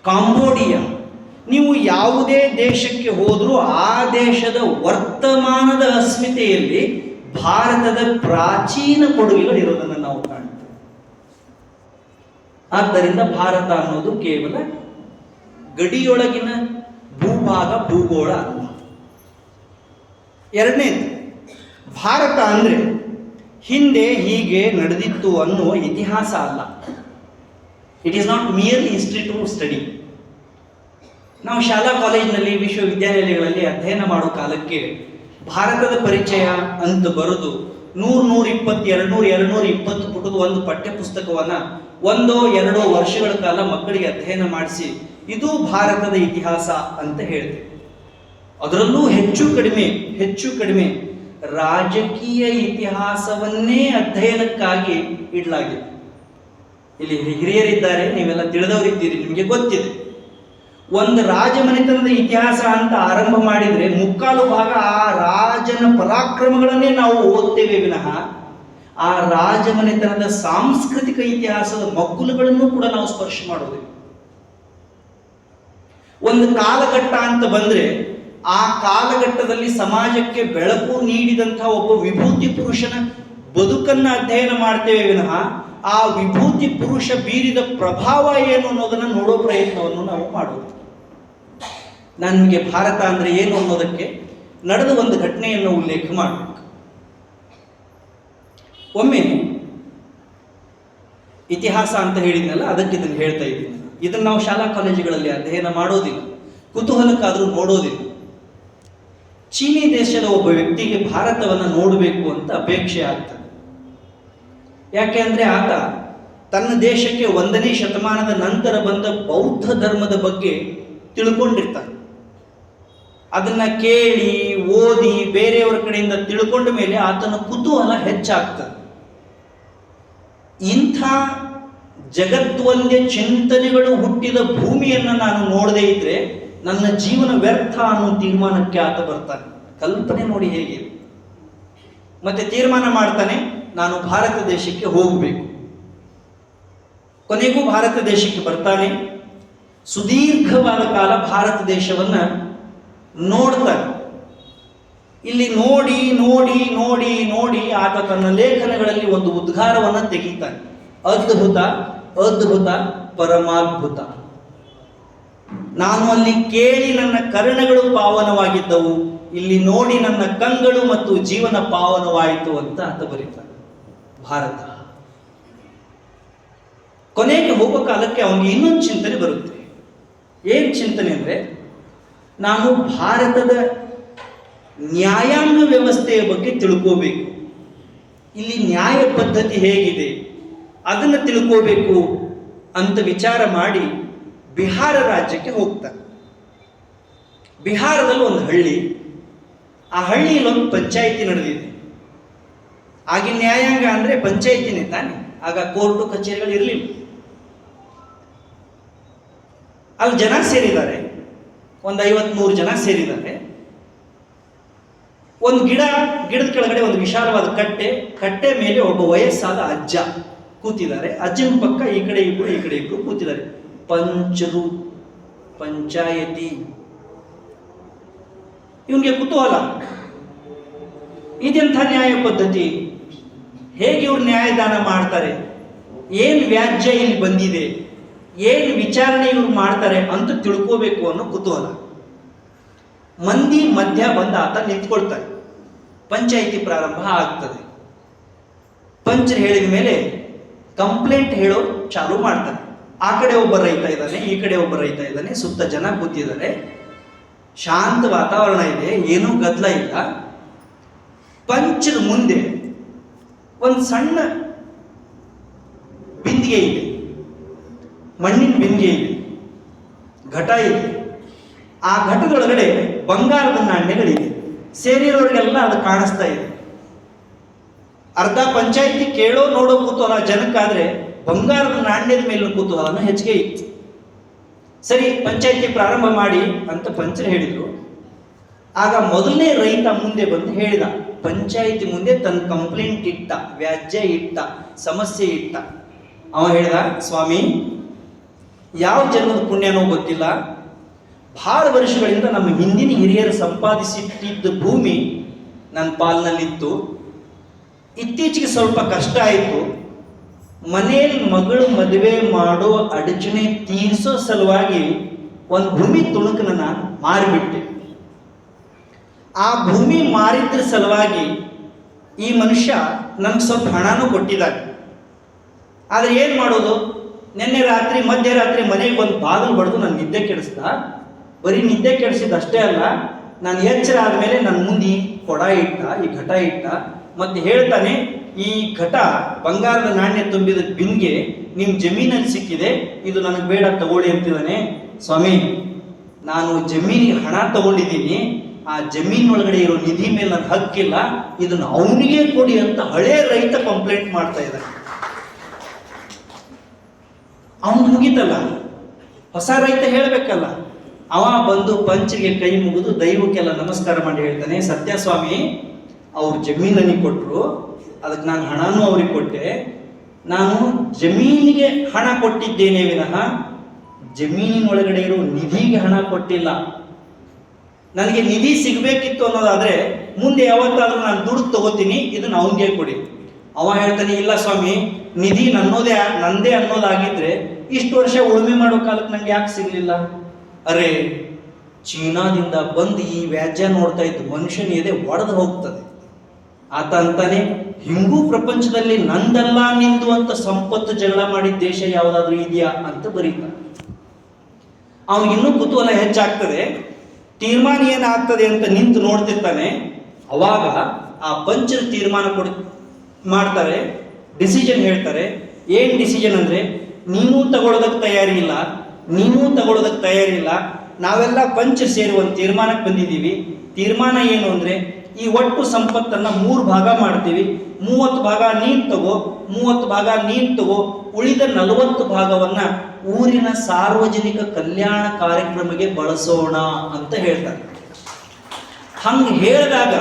ಕಾಂಬೋಡಿಯಾ, ನೀವು ಯಾವುದೇ ದೇಶಕ್ಕೆ ಹೋದರೂ ಆ ದೇಶದ ವರ್ತಮಾನದ ಅಸ್ಮಿತೆಯಲ್ಲಿ ಭಾರತದ ಪ್ರಾಚೀನ ಕೊಡುಗೆಗಳು ಇರೋದನ್ನು ನಾವು ಕಾಣ್ತೇವೆ. ಆದ್ದರಿಂದ ಭಾರತ ಅನ್ನೋದು ಕೇವಲ ಗಡಿಯೊಳಗಿನ ಭೂಭಾಗ, ಭೂಗೋಳ ಅಲ್ಲ. ಎರಡನೇದು, ಭಾರತ ಅಂದರೆ ಹಿಂದೆ ಹೀಗೆ ನಡೆದಿತ್ತು ಅನ್ನುವ ಇತಿಹಾಸ ಅಲ್ಲ. It is not merely history to study. ನಾವು ಶಾಲಾ ಕಾಲೇಜಿನಲ್ಲಿ, ವಿಶ್ವವಿದ್ಯಾನಿಲಯಗಳಲ್ಲಿ ಅಧ್ಯಯನ ಮಾಡೋ ಕಾಲಕ್ಕೆ ಭಾರತದ ಪರಿಚಯ ಅಂತ ಬರೆದು 100, 120, 200, 220 ಪುಟದ ಒಂದು ಪಠ್ಯ ಪುಸ್ತಕವನ್ನು 1-2 ವರ್ಷಗಳ ಕಾಲ ಮಕ್ಕಳಿಗೆ ಅಧ್ಯಯನ ಮಾಡಿಸಿ ಇದು ಭಾರತದ ಇತಿಹಾಸ ಅಂತ ಹೇಳ್ತೇವೆ. ಅದರಲ್ಲೂ ಹೆಚ್ಚು ಕಡಿಮೆ ರಾಜಕೀಯ ಇತಿಹಾಸವನ್ನೇ ಅಧ್ಯಯನಕ್ಕಾಗಿ ಇಡಲಾಗಿದೆ. ಇಲ್ಲಿ ಹಿರಿಯರಿದ್ದಾರೆ, ನೀವೆಲ್ಲ ತಿಳಿದವರಿದ್ದೀರಿ, ನಿಮಗೆ ಗೊತ್ತಿದೆ. ಒಂದು ರಾಜಮನೆತನದ ಇತಿಹಾಸ ಅಂತ ಆರಂಭ ಮಾಡಿದರೆ 3/4 ಭಾಗ ಆ ರಾಜನ ಪರಾಕ್ರಮಗಳನ್ನೇ ನಾವು ಓದ್ತೇವೆ ವಿನಃ ಆ ರಾಜಮನೆತನದ ಸಾಂಸ್ಕೃತಿಕ ಇತಿಹಾಸದ ಮಗ್ಗುಲುಗಳನ್ನು ಕೂಡ ನಾವು ಸ್ಪರ್ಶ ಮಾಡೋದಿಲ್ಲ. ಒಂದು ಕಾಲಘಟ್ಟ ಅಂತ ಬಂದ್ರೆ ಆ ಕಾಲಘಟ್ಟದಲ್ಲಿ ಸಮಾಜಕ್ಕೆ ಬೆಳಕು ನೀಡಿದಂತಹ ಒಬ್ಬ ವಿಭೂತಿ ಪುರುಷನ ಬದುಕನ್ನು ಅಧ್ಯಯನ ಮಾಡ್ತೇವೆ ವಿನಃ ಆ ವಿಭೂತಿ ಪುರುಷ ಬೀರಿದ ಪ್ರಭಾವ ಏನು ಅನ್ನೋದನ್ನು ನೋಡೋ ಪ್ರಯತ್ನವನ್ನು ನಾವು ಮಾಡೋದು. ನನಗೆ ಭಾರತ ಅಂದರೆ ಏನು ಅನ್ನೋದಕ್ಕೆ ನಡೆದ ಒಂದು ಘಟನೆಯನ್ನು ಉಲ್ಲೇಖ ಮಾಡಬೇಕು. ಒಮ್ಮೆ ಇತಿಹಾಸ ಅಂತ ಹೇಳಿದ್ನಲ್ಲ, ಅದಕ್ಕೆ ಇದನ್ನು ಹೇಳ್ತಾ ಇದ್ದೀನಿ. ಇದನ್ನು ನಾವು ಶಾಲಾ ಕಾಲೇಜುಗಳಲ್ಲಿ ಅಧ್ಯಯನ ಮಾಡೋದಿಲ್ಲ, ಕುತೂಹಲಕ್ಕಾದರೂ ನೋಡೋದಿಲ್ಲ. ಚೀನಿ ದೇಶದ ಒಬ್ಬ ವ್ಯಕ್ತಿಗೆ ಭಾರತವನ್ನು ನೋಡಬೇಕು ಅಂತ ಅಪೇಕ್ಷೆ ಆಗ್ತದೆ. ಯಾಕೆ ಅಂದರೆ ಆತ ತನ್ನ ದೇಶಕ್ಕೆ 1ನೇ ಶತಮಾನದ ನಂತರ ಬಂದ ಬೌದ್ಧ ಧರ್ಮದ ಬಗ್ಗೆ ತಿಳ್ಕೊಂಡಿರ್ತಾನೆ. ಅದನ್ನ ಕೇಳಿ ಓದಿ ಬೇರೆಯವರ ಕಡೆಯಿಂದ ತಿಳ್ಕೊಂಡ ಮೇಲೆ ಆತನ ಕುತೂಹಲ ಹೆಚ್ಚಾಗ್ತದೆ. ಇಂಥ ಜಗದ್ವಂದ್ಯ ಚಿಂತನೆಗಳು ಹುಟ್ಟಿದ ಭೂಮಿಯನ್ನು ನಾನು ನೋಡದೇ ಇದ್ರೆ ನನ್ನ ಜೀವನ ವ್ಯರ್ಥ ಅನ್ನೋ ತೀರ್ಮಾನಕ್ಕೆ ಆತ ಬರ್ತಾನೆ. ಕಲ್ಪನೆ ನೋಡಿ ಹೇಗೆ. ಮತ್ತೆ ತೀರ್ಮಾನ ಮಾಡ್ತಾನೆ, ನಾನು ಭಾರತ ದೇಶಕ್ಕೆ ಹೋಗಬೇಕು. ಕೊನೆಗೂ ಭಾರತ ದೇಶಕ್ಕೆ ಬರ್ತಾನೆ. ಸುದೀರ್ಘವಾದ ಕಾಲ ಭಾರತ ದೇಶವನ್ನ ನೋಡ್ತಾನೆ. ಇಲ್ಲಿ ನೋಡಿ ನೋಡಿ ನೋಡಿ ನೋಡಿ ಆತ ತನ್ನ ಲೇಖನಗಳಲ್ಲಿ ಒಂದು ಉದ್ಗಾರವನ್ನು ತೆಗೀತಾನೆ. ಅದ್ಭುತ, ಅದ್ಭುತ, ಪರಮಾದ್ಭುತ. ನಾನು ಅಲ್ಲಿ ಕೇಳಿ ನನ್ನ ಕರ್ಣಗಳು ಪಾವನವಾಗಿದ್ದವು, ಇಲ್ಲಿ ನೋಡಿ ನನ್ನ ಕಂಗಳು ಮತ್ತು ಜೀವನ ಪಾವನವಾಯಿತು ಅಂತ ಆತ ಬರೀತಾನೆ. ಭಾರತ ಕೊನೆಗೆ ಹೋಗೋ ಕಾಲಕ್ಕೆ ಅವನಿಗೆ ಇನ್ನೊಂದು ಚಿಂತನೆ ಬರುತ್ತೆ. ಏನು ಚಿಂತನೆ ಅಂದರೆ, ನಾನು ಭಾರತದ ನ್ಯಾಯಾಂಗ ವ್ಯವಸ್ಥೆಯ ಬಗ್ಗೆ ತಿಳ್ಕೋಬೇಕು, ಇಲ್ಲಿ ನ್ಯಾಯ ಪದ್ಧತಿ ಹೇಗಿದೆ ಅದನ್ನು ತಿಳ್ಕೋಬೇಕು ಅಂತ ವಿಚಾರ ಮಾಡಿ ಬಿಹಾರ ರಾಜ್ಯಕ್ಕೆ ಹೋಗ್ತಾನೆ. ಬಿಹಾರದಲ್ಲಿ ಒಂದು ಹಳ್ಳಿ, ಆ ಹಳ್ಳಿಯಲ್ಲಿ ಒಂದು ಪಂಚಾಯಿತಿ ನಡೆದಿದೆ. ಆಗಿನ ನ್ಯಾಯಾಂಗ ಅಂದರೆ ಪಂಚಾಯಿತಿನೇ ತಾನೆ, ಆಗ ಕೋರ್ಟು ಕಚೇರಿಗಳು ಇರಲಿಲ್ಲ. ಅಲ್ಲಿ ಜನ ಸೇರಿದ್ದಾರೆ, ಒಂದು 50-100 ಜನ ಸೇರಿದ್ದಾರೆ. ಒಂದು ಗಿಡದ ಕೆಳಗಡೆ ಒಂದು ವಿಶಾಲವಾದ ಕಟ್ಟೆ ಮೇಲೆ ಒಬ್ಬ ವಯಸ್ಸಾದ ಅಜ್ಜ ಕೂತಿದ್ದಾರೆ. ಅಜ್ಜನ ಪಕ್ಕ ಈ ಕಡೆ ಇಬ್ರು ಕೂತಿದ್ದಾರೆ. ಪಂಚರು, ಪಂಚಾಯತಿ. ಇವನಿಗೆ ಕುತೂಹಲ, ಇದೆಂಥ ನ್ಯಾಯ ಪದ್ಧತಿ, ಹೇಗೆ ಇವ್ರು ನ್ಯಾಯದಾನ ಮಾಡ್ತಾರೆ, ಏನು ವ್ಯಾಜ್ಯ ಇಲ್ಲಿ ಬಂದಿದೆ, ಏನು ವಿಚಾರಣೆ ಇವ್ರು ಮಾಡ್ತಾರೆ ಅಂತ ತಿಳ್ಕೋಬೇಕು ಅನ್ನೋ ಕುತೂಹಲ. ಮಂದಿ ಮಧ್ಯ ಬಂದ ಆತ ನಿಂತ್ಕೊಳ್ತಾರೆ. ಪಂಚಾಯಿತಿ ಪ್ರಾರಂಭ ಆಗ್ತದೆ. ಪಂಚರು ಹೇಳಿದ ಮೇಲೆ ಕಂಪ್ಲೇಂಟ್ ಹೇಳೋ ಚಾಲು ಮಾಡ್ತಾರೆ. ಆ ಕಡೆ ಒಬ್ಬ ರೈತ ಇದ್ದಾನೆ, ಈ ಕಡೆ ಒಬ್ಬ ರೈತ ಇದ್ದಾನೆ, ಸುತ್ತ ಜನ ಕೂತಿದ್ದಾರೆ, ಶಾಂತ ವಾತಾವರಣ ಇದೆ, ಏನೂ ಗದ್ದಲ ಇಲ್ಲ. ಪಂಚರ ಮುಂದೆ ಒಂದು ಸಣ್ಣ ಬಿಂದಿಗೆ ಇದೆ, ಮಣ್ಣಿನ ಬಿಂದಿಗೆ ಇದೆ, ಘಟ ಇದೆ. ಆ ಘಟದೊಳಗಡೆ ಬಂಗಾರದ ನಾಣ್ಯಗಳಿದೆ. ಸೇರಿರೋರಿಗೆಲ್ಲ ಅದು ಕಾಣಿಸ್ತಾ ಇದೆ. ಅರ್ಧ ಪಂಚಾಯಿತಿ ಕೇಳೋ ನೋಡೋ ಕುತೂಹಲ ಜನಕ್ಕಾದ್ರೆ ಬಂಗಾರದ ನಾಣ್ಯದ ಮೇಲಿನ ಕುತೂಹಲನ ಹೆಚ್ಚಿಗೆ ಇತ್ತು. ಸರಿ, ಪಂಚಾಯಿತಿ ಪ್ರಾರಂಭ ಮಾಡಿ ಅಂತ ಪಂಚರು ಹೇಳಿದ್ರು. ಆಗ ಮೊದಲನೇ ರೈತ ಮುಂದೆ ಬಂದು ಹೇಳಿದ, ಪಂಚಾಯಿತಿ ಮುಂದೆ ತನ್ನ ಕಂಪ್ಲೇಂಟ್ ಇಟ್ಟ, ವ್ಯಾಜ್ಯ ಇಟ್ಟ, ಸಮಸ್ಯೆ ಇಟ್ಟ. ಅವ ಹೇಳಿದ, ಸ್ವಾಮಿ, ಯಾವ ಜನ್ಮದ ಪುಣ್ಯನೋ ಗೊತ್ತಿಲ್ಲ, ಬಹಳ ವರ್ಷಗಳಿಂದ ನಮ್ಮ ಹಿಂದಿನ ಹಿರಿಯರು ಸಂಪಾದಿಸಿಟ್ಟಿದ್ದ ಭೂಮಿ ನನ್ನ ಪಾಲಿನಲ್ಲಿತ್ತು. ಇತ್ತೀಚೆಗೆ ಸ್ವಲ್ಪ ಕಷ್ಟ ಆಯಿತು. ಮನೆಯಲ್ಲಿ ಮಗಳು ಮದುವೆ ಮಾಡೋ ಅಡಚಣೆ ತೀರಿಸೋ ಸಲುವಾಗಿ ಒಂದು ಭೂಮಿ ತುಣುಕನ್ನ ನಾನು ಮಾರಿಬಿಟ್ಟೆ. ಆ ಭೂಮಿ ಮಾರಿದ್ರ ಸಲುವಾಗಿ ಈ ಮನುಷ್ಯ ನಮ್ಗೆ ಸ್ವಲ್ಪ ಹಣನೂ ಕೊಟ್ಟಿದ್ದಾನೆ. ಆದರೆ ಏನು ಮಾಡೋದು, ನಿನ್ನೆ ರಾತ್ರಿ ಮಧ್ಯರಾತ್ರಿ ಮನೆಗೆ ಒಂದು ಬಾಗಿಲು ಬಡ್ದು ನಾನು ನಿದ್ದೆ ಕೆಡಿಸ್ದ. ಬರೀ ನಿದ್ದೆ ಕೆಡಿಸಿದಷ್ಟೇ ಅಲ್ಲ, ನಾನು ಎಚ್ಚರ ಆದಮೇಲೆ ನನ್ನ ಮುಂದೆ ಈ ಕೊಡ ಇಟ್ಟ, ಈ ಘಟ ಇಟ್ಟ, ಮತ್ತೆ ಹೇಳ್ತಾನೆ, ಈ ಘಟ ಬಂಗಾರದ ನಾಣ್ಯ ತುಂಬಿದ ಬಿನ್ಗೆ ನಿಮ್ಮ ಜಮೀನಲ್ಲಿ ಸಿಕ್ಕಿದೆ, ಇದು ನನಗೆ ಬೇಡ, ತಗೊಳ್ಳಿ ಅಂತಿದ್ದಾನೆ. ಸ್ವಾಮಿ, ನಾನು ಜಮೀನಿಗೆ ಹಣ ತಗೊಂಡಿದ್ದೀನಿ, ಆ ಜಮೀನೊಳಗಡೆ ಇರೋ ನಿಧಿ ಮೇಲೆ ನನ್ನ ಹಕ್ಕಿಲ್ಲ, ಇದನ್ನು ಅವನಿಗೆ ಕೊಡಿ ಅಂತ ಹಳೇ ರೈತ ಕಂಪ್ಲೇಂಟ್ ಮಾಡ್ತಾ ಇದ್ದಾನೆ. ಅವನು ಮುಗಿತಲ್ಲ, ಹೊಸ ರೈತ ಹೇಳಬೇಕಲ್ಲ. ಅವ ಬಂದು ಪಂಚರಿಗೆ ಕೈ ಮುಗಿದು ದೈವಕ್ಕೆಲ್ಲ ನಮಸ್ಕಾರ ಮಾಡಿ ಹೇಳ್ತಾನೆ, ಸತ್ಯ ಸ್ವಾಮಿ, ಅವ್ರು ಜಮೀನನಿಗೆ ಕೊಟ್ಟರು, ಅದಕ್ಕೆ ನಾನು ಹಣನೂ ಅವ್ರಿಗೆ ಕೊಟ್ಟೆ. ನಾನು ಜಮೀನಿಗೆ ಹಣ ಕೊಟ್ಟಿದ್ದೇನೆ ವಿನಃ ಜಮೀನಿನೊಳಗಡೆ ಇರೋ ನಿಧಿಗೆ ಹಣ ಕೊಟ್ಟಿಲ್ಲ. ನನಗೆ ನಿಧಿ ಸಿಗಬೇಕಿತ್ತು ಅನ್ನೋದಾದ್ರೆ ಮುಂದೆ ಯಾವತ್ತಾದ್ರೂ ನಾನು ದುಡ್ಡು ತಗೋತೀನಿ, ಇದನ್ನು ಅವನಿಗೆ ಕೊಡಿ. ಅವ ಹೇಳ್ತಾನೆ, ಇಲ್ಲ ಸ್ವಾಮಿ, ನಿಧಿ ನಂದೇ ಅನ್ನೋದಾಗಿದ್ರೆ ಇಷ್ಟು ವರ್ಷ ಉಳುಮೆ ಮಾಡೋ ಕಾಲಕ್ಕೆ ನಂಗೆ ಯಾಕೆ ಸಿಗಲಿಲ್ಲ? ಅರೆ, ಚೀನಾದಿಂದ ಬಂದು ಈ ವ್ಯಾಜ್ಯ ನೋಡ್ತಾ ಇದ್ದು ಮನುಷ್ಯನ ಎದೆ ಒಡೆದು ಹೋಗ್ತದೆ. ಆತ ಅಂತಾನೆ, ಹಿಂಗೂ ಪ್ರಪಂಚದಲ್ಲಿ ನಂದಲ್ಲ ನಿಂದು ಅಂತ ಸಂಪತ್ತು ಜಗಳ ಮಾಡಿದ ದೇಶ ಯಾವುದಾದ್ರೂ ಇದೆಯಾ ಅಂತ ಬರೀತಾನೆ. ಅವನಿಗಿನ್ನೂ ಕುತೂಹಲ ಹೆಚ್ಚಾಗ್ತದೆ. ತೀರ್ಮಾನ ಏನಾಗ್ತದೆ ಅಂತ ನಿಂತು ನೋಡ್ತಿರ್ತಾನೆ. ಅವಾಗ ಆ ಪಂಚರು ತೀರ್ಮಾನ ಮಾಡ್ತಾರೆ, ಡಿಸಿಷನ್ ಹೇಳ್ತಾರೆ. ಏನು ಡಿಸಿಷನ್ ಅಂದರೆ, ನೀನೂ ತಗೊಳ್ಳೋದಕ್ಕೆ ತಯಾರಿಲ್ಲ, ನೀನೂ ತಗೊಳ್ಳೋದಕ್ಕೆ ತಯಾರಿಲ್ಲ, ನಾವೆಲ್ಲ ಪಂಚರು ಸೇರಿ ಒಂದು ತೀರ್ಮಾನಕ್ಕೆ ಬಂದಿದ್ದೀವಿ. ತೀರ್ಮಾನ ಏನು ಅಂದರೆ, ಈ ಒಟ್ಟು ಸಂಪತ್ತನ್ನು 3 ಭಾಗ ಮಾಡ್ತೀವಿ. 30 ಭಾಗ ನೀನು ತಗೋ, 30 ಭಾಗ ನೀನು ತಗೋ, ಉಳಿದ 40 ಭಾಗವನ್ನ ಊರಿನ ಸಾರ್ವಜನಿಕ ಕಲ್ಯಾಣ ಕಾರ್ಯಕ್ರಮಕ್ಕೆ ಬಳಸೋಣ ಅಂತ ಹೇಳ್ತಾರೆ. ಹಂಗೆ ಹೇಳಿದಾಗ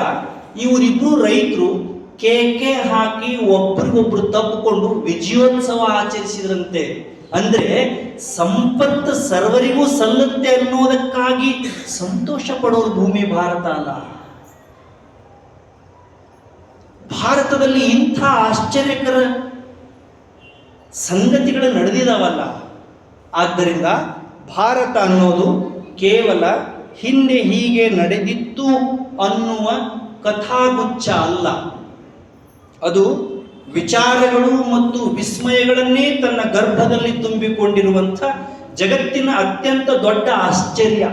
ಇವರಿಬ್ರು ರೈತರು ಕೇಕೆ ಹಾಕಿ ಒಬ್ರಿಗೊಬ್ರು ತಪ್ಪಿಕೊಂಡು ವಿಜಯೋತ್ಸವ ಆಚರಿಸಿದ್ರಂತೆ. ಅಂದ್ರೆ ಸಂಪತ್ತು ಸರ್ವರಿಗೂ ಸಲ್ಲುತ್ತೆ ಅನ್ನೋದಕ್ಕಾಗಿ ಸಂತೋಷ ಪಡೋರು ಭೂಮಿ ಭಾರತ ಅಲ್ಲ. ಭಾರತದಲ್ಲಿ ಇಂಥ ಆಶ್ಚರ್ಯಕರ ಸಂಗತಿಗಳು ನಡೆದಿದಾವಲ್ಲ. ಆದ್ದರಿಂದ ಭಾರತ ಅನ್ನೋದು ಕೇವಲ ಹಿಂದೆ ಹೀಗೆ ನಡೆದಿತ್ತು ಅನ್ನುವ ಕಥಾಗುಚ್ಛ ಅಲ್ಲ. ಅದು ವಿಚಾರಗಳು ಮತ್ತು ವಿಸ್ಮಯಗಳನ್ನೇ ತನ್ನ ಗರ್ಭದಲ್ಲಿ ತುಂಬಿಕೊಂಡಿರುವಂಥ ಜಗತ್ತಿನ ಅತ್ಯಂತ ದೊಡ್ಡ ಆಶ್ಚರ್ಯ.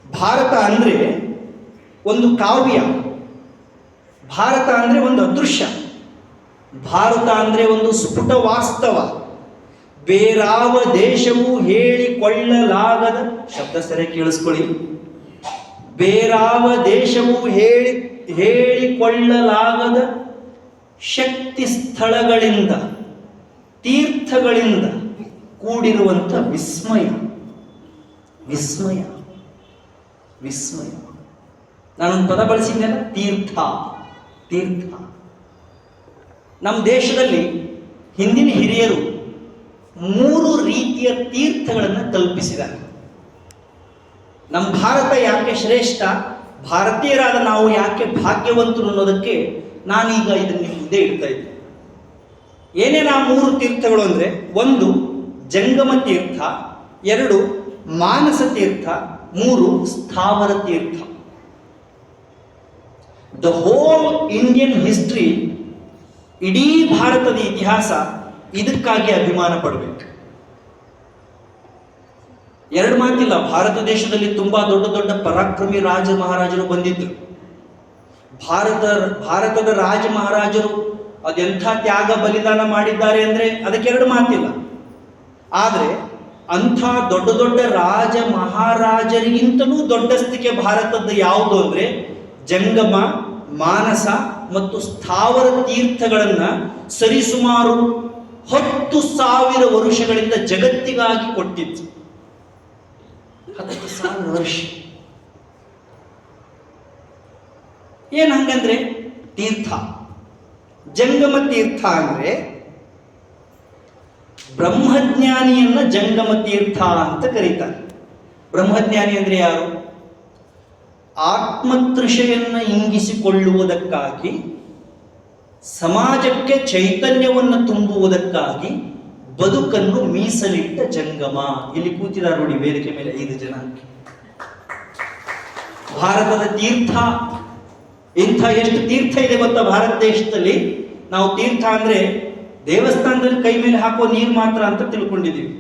ಭಾರತ ಅಂದರೆ ಒಂದು ಕಾವ್ಯ, ಭಾರತ ಅಂದರೆ ಒಂದು ಅದೃಶ್ಯ, ಭಾರತ ಅಂದರೆ ಒಂದು ಸ್ಫುಟ ವಾಸ್ತವ. ಬೇರಾವ ದೇಶವೂ ಹೇಳಿಕೊಳ್ಳಲಾಗದ, ಶಬ್ದ ಸರಿ ಕೇಳಿಸ್ಕೊಳ್ಳಿ, ಬೇರಾವ ದೇಶವೂ ಹೇಳಿಕೊಳ್ಳಲಾಗದ ಶಕ್ತಿ ಸ್ಥಳಗಳಿಂದ, ತೀರ್ಥಗಳಿಂದ ಕೂಡಿರುವಂಥ ವಿಸ್ಮಯ. ವಿಸ್ಮಯ ವಿಸ್ಮಯ ನಾನೊಂದು ಪದ ಬಳಸಿದ್ನಲ್ಲ, ತೀರ್ಥ. ತೀರ್ಥ ನಮ್ಮ ದೇಶದಲ್ಲಿ ಹಿಂದಿನ ಹಿರಿಯರು 3 ರೀತಿಯ ತೀರ್ಥಗಳನ್ನು ಕಲ್ಪಿಸಿದ್ದಾರೆ. ನಮ್ಮ ಭಾರತ ಯಾಕೆ ಶ್ರೇಷ್ಠ, ಭಾರತೀಯರಾದ ನಾವು ಯಾಕೆ ಭಾಗ್ಯವಂತರು ಅನ್ನೋದಕ್ಕೆ ನಾನೀಗ ಇದನ್ನ ನಿಮ್ಮ ಮುಂದೆ ಇಡ್ತಾ ಇದ್ದೆ. ಏನೇನು ಆ 3 ತೀರ್ಥಗಳು ಅಂದರೆ, 1 ಜಂಗಮ ತೀರ್ಥ, 2 ಮಾನಸ ತೀರ್ಥ, 3 ಸ್ಥಾವರ ತೀರ್ಥ. ದ ಹೋಲ್ ಇಂಡಿಯನ್ ಹಿಸ್ಟ್ರಿ, ಇಡೀ ಭಾರತದ ಇತಿಹಾಸ ಇದಕ್ಕಾಗಿ ಅಭಿಮಾನ ಪಡಬೇಕು. 2 ಮಾತಿಲ್ಲ, ಭಾರತ ದೇಶದಲ್ಲಿ ತುಂಬಾ ದೊಡ್ಡ ದೊಡ್ಡ ಪರಾಕ್ರಮಿ ರಾಜ ಮಹಾರಾಜರು ಬಂದಿದ್ರು. ಭಾರತದ ರಾಜ ಮಹಾರಾಜರು ಅದೆಂಥ ತ್ಯಾಗ ಬಲಿದಾನ ಮಾಡಿದ್ದಾರೆ ಅಂದರೆ ಅದಕ್ಕೆರಡು ಮಾತಿಲ್ಲ. ಆದರೆ ಅಂಥ ದೊಡ್ಡ ದೊಡ್ಡ ರಾಜ ಮಹಾರಾಜರಿಗಿಂತಲೂ ದೊಡ್ಡಸ್ತಿಕೆ ಭಾರತದ ಯಾವುದು ಅಂದರೆ ಜಂಗಮ, ಮಾನಸ ಮತ್ತು ಸ್ಥಾವರ ತೀರ್ಥಗಳನ್ನು ಸರಿಸುಮಾರು 10,000 ವರ್ಷಗಳಿಂದ ಜಗತ್ತಿಗಾಗಿ ಕೊಟ್ಟಿತ್ತು. 10,000 ವರ್ಷ. ಏನು ಹಂಗಂದ್ರೆ ತೀರ್ಥ, ಜಂಗಮ ತೀರ್ಥ ಅಂದ್ರೆ ಬ್ರಹ್ಮಜ್ಞಾನಿಯನ್ನ ಜಂಗಮ ತೀರ್ಥ ಅಂತ ಕರೀತಾರೆ. ಬ್ರಹ್ಮಜ್ಞಾನಿ ಅಂದ್ರೆ ಯಾರು? ಆತ್ಮತೃಷೆಯನ್ನ ಇಂಗಿಸಿಕೊಳ್ಳುವುದಕ್ಕಾಗಿ, ಸಮಾಜಕ್ಕೆ ಚೈತನ್ಯವನ್ನು ತುಂಬುವುದಕ್ಕಾಗಿ ಬದುಕನ್ನು ಮೀಸಲಿಟ್ಟ ಜಂಗಮ. ಇಲ್ಲಿ ಕೂತಿದ್ದಾರೆ ನೋಡಿ ವೇದಿಕೆ ಮೇಲೆ 5 ಜನ. ಭಾರತದ ತೀರ್ಥ, ಇಂಥ ಎಷ್ಟು ತೀರ್ಥ ಇದೆ ಗೊತ್ತಾ ಭಾರತ ದೇಶದಲ್ಲಿ? ನಾವು ತೀರ್ಥ ಅಂದ್ರೆ ದೇವಸ್ಥಾನದಲ್ಲಿ ಕೈ ಮೇಲೆ ಹಾಕೋ ನೀರು ಮಾತ್ರ ಅಂತ ತಿಳ್ಕೊಂಡಿದ್ದೀವಿ.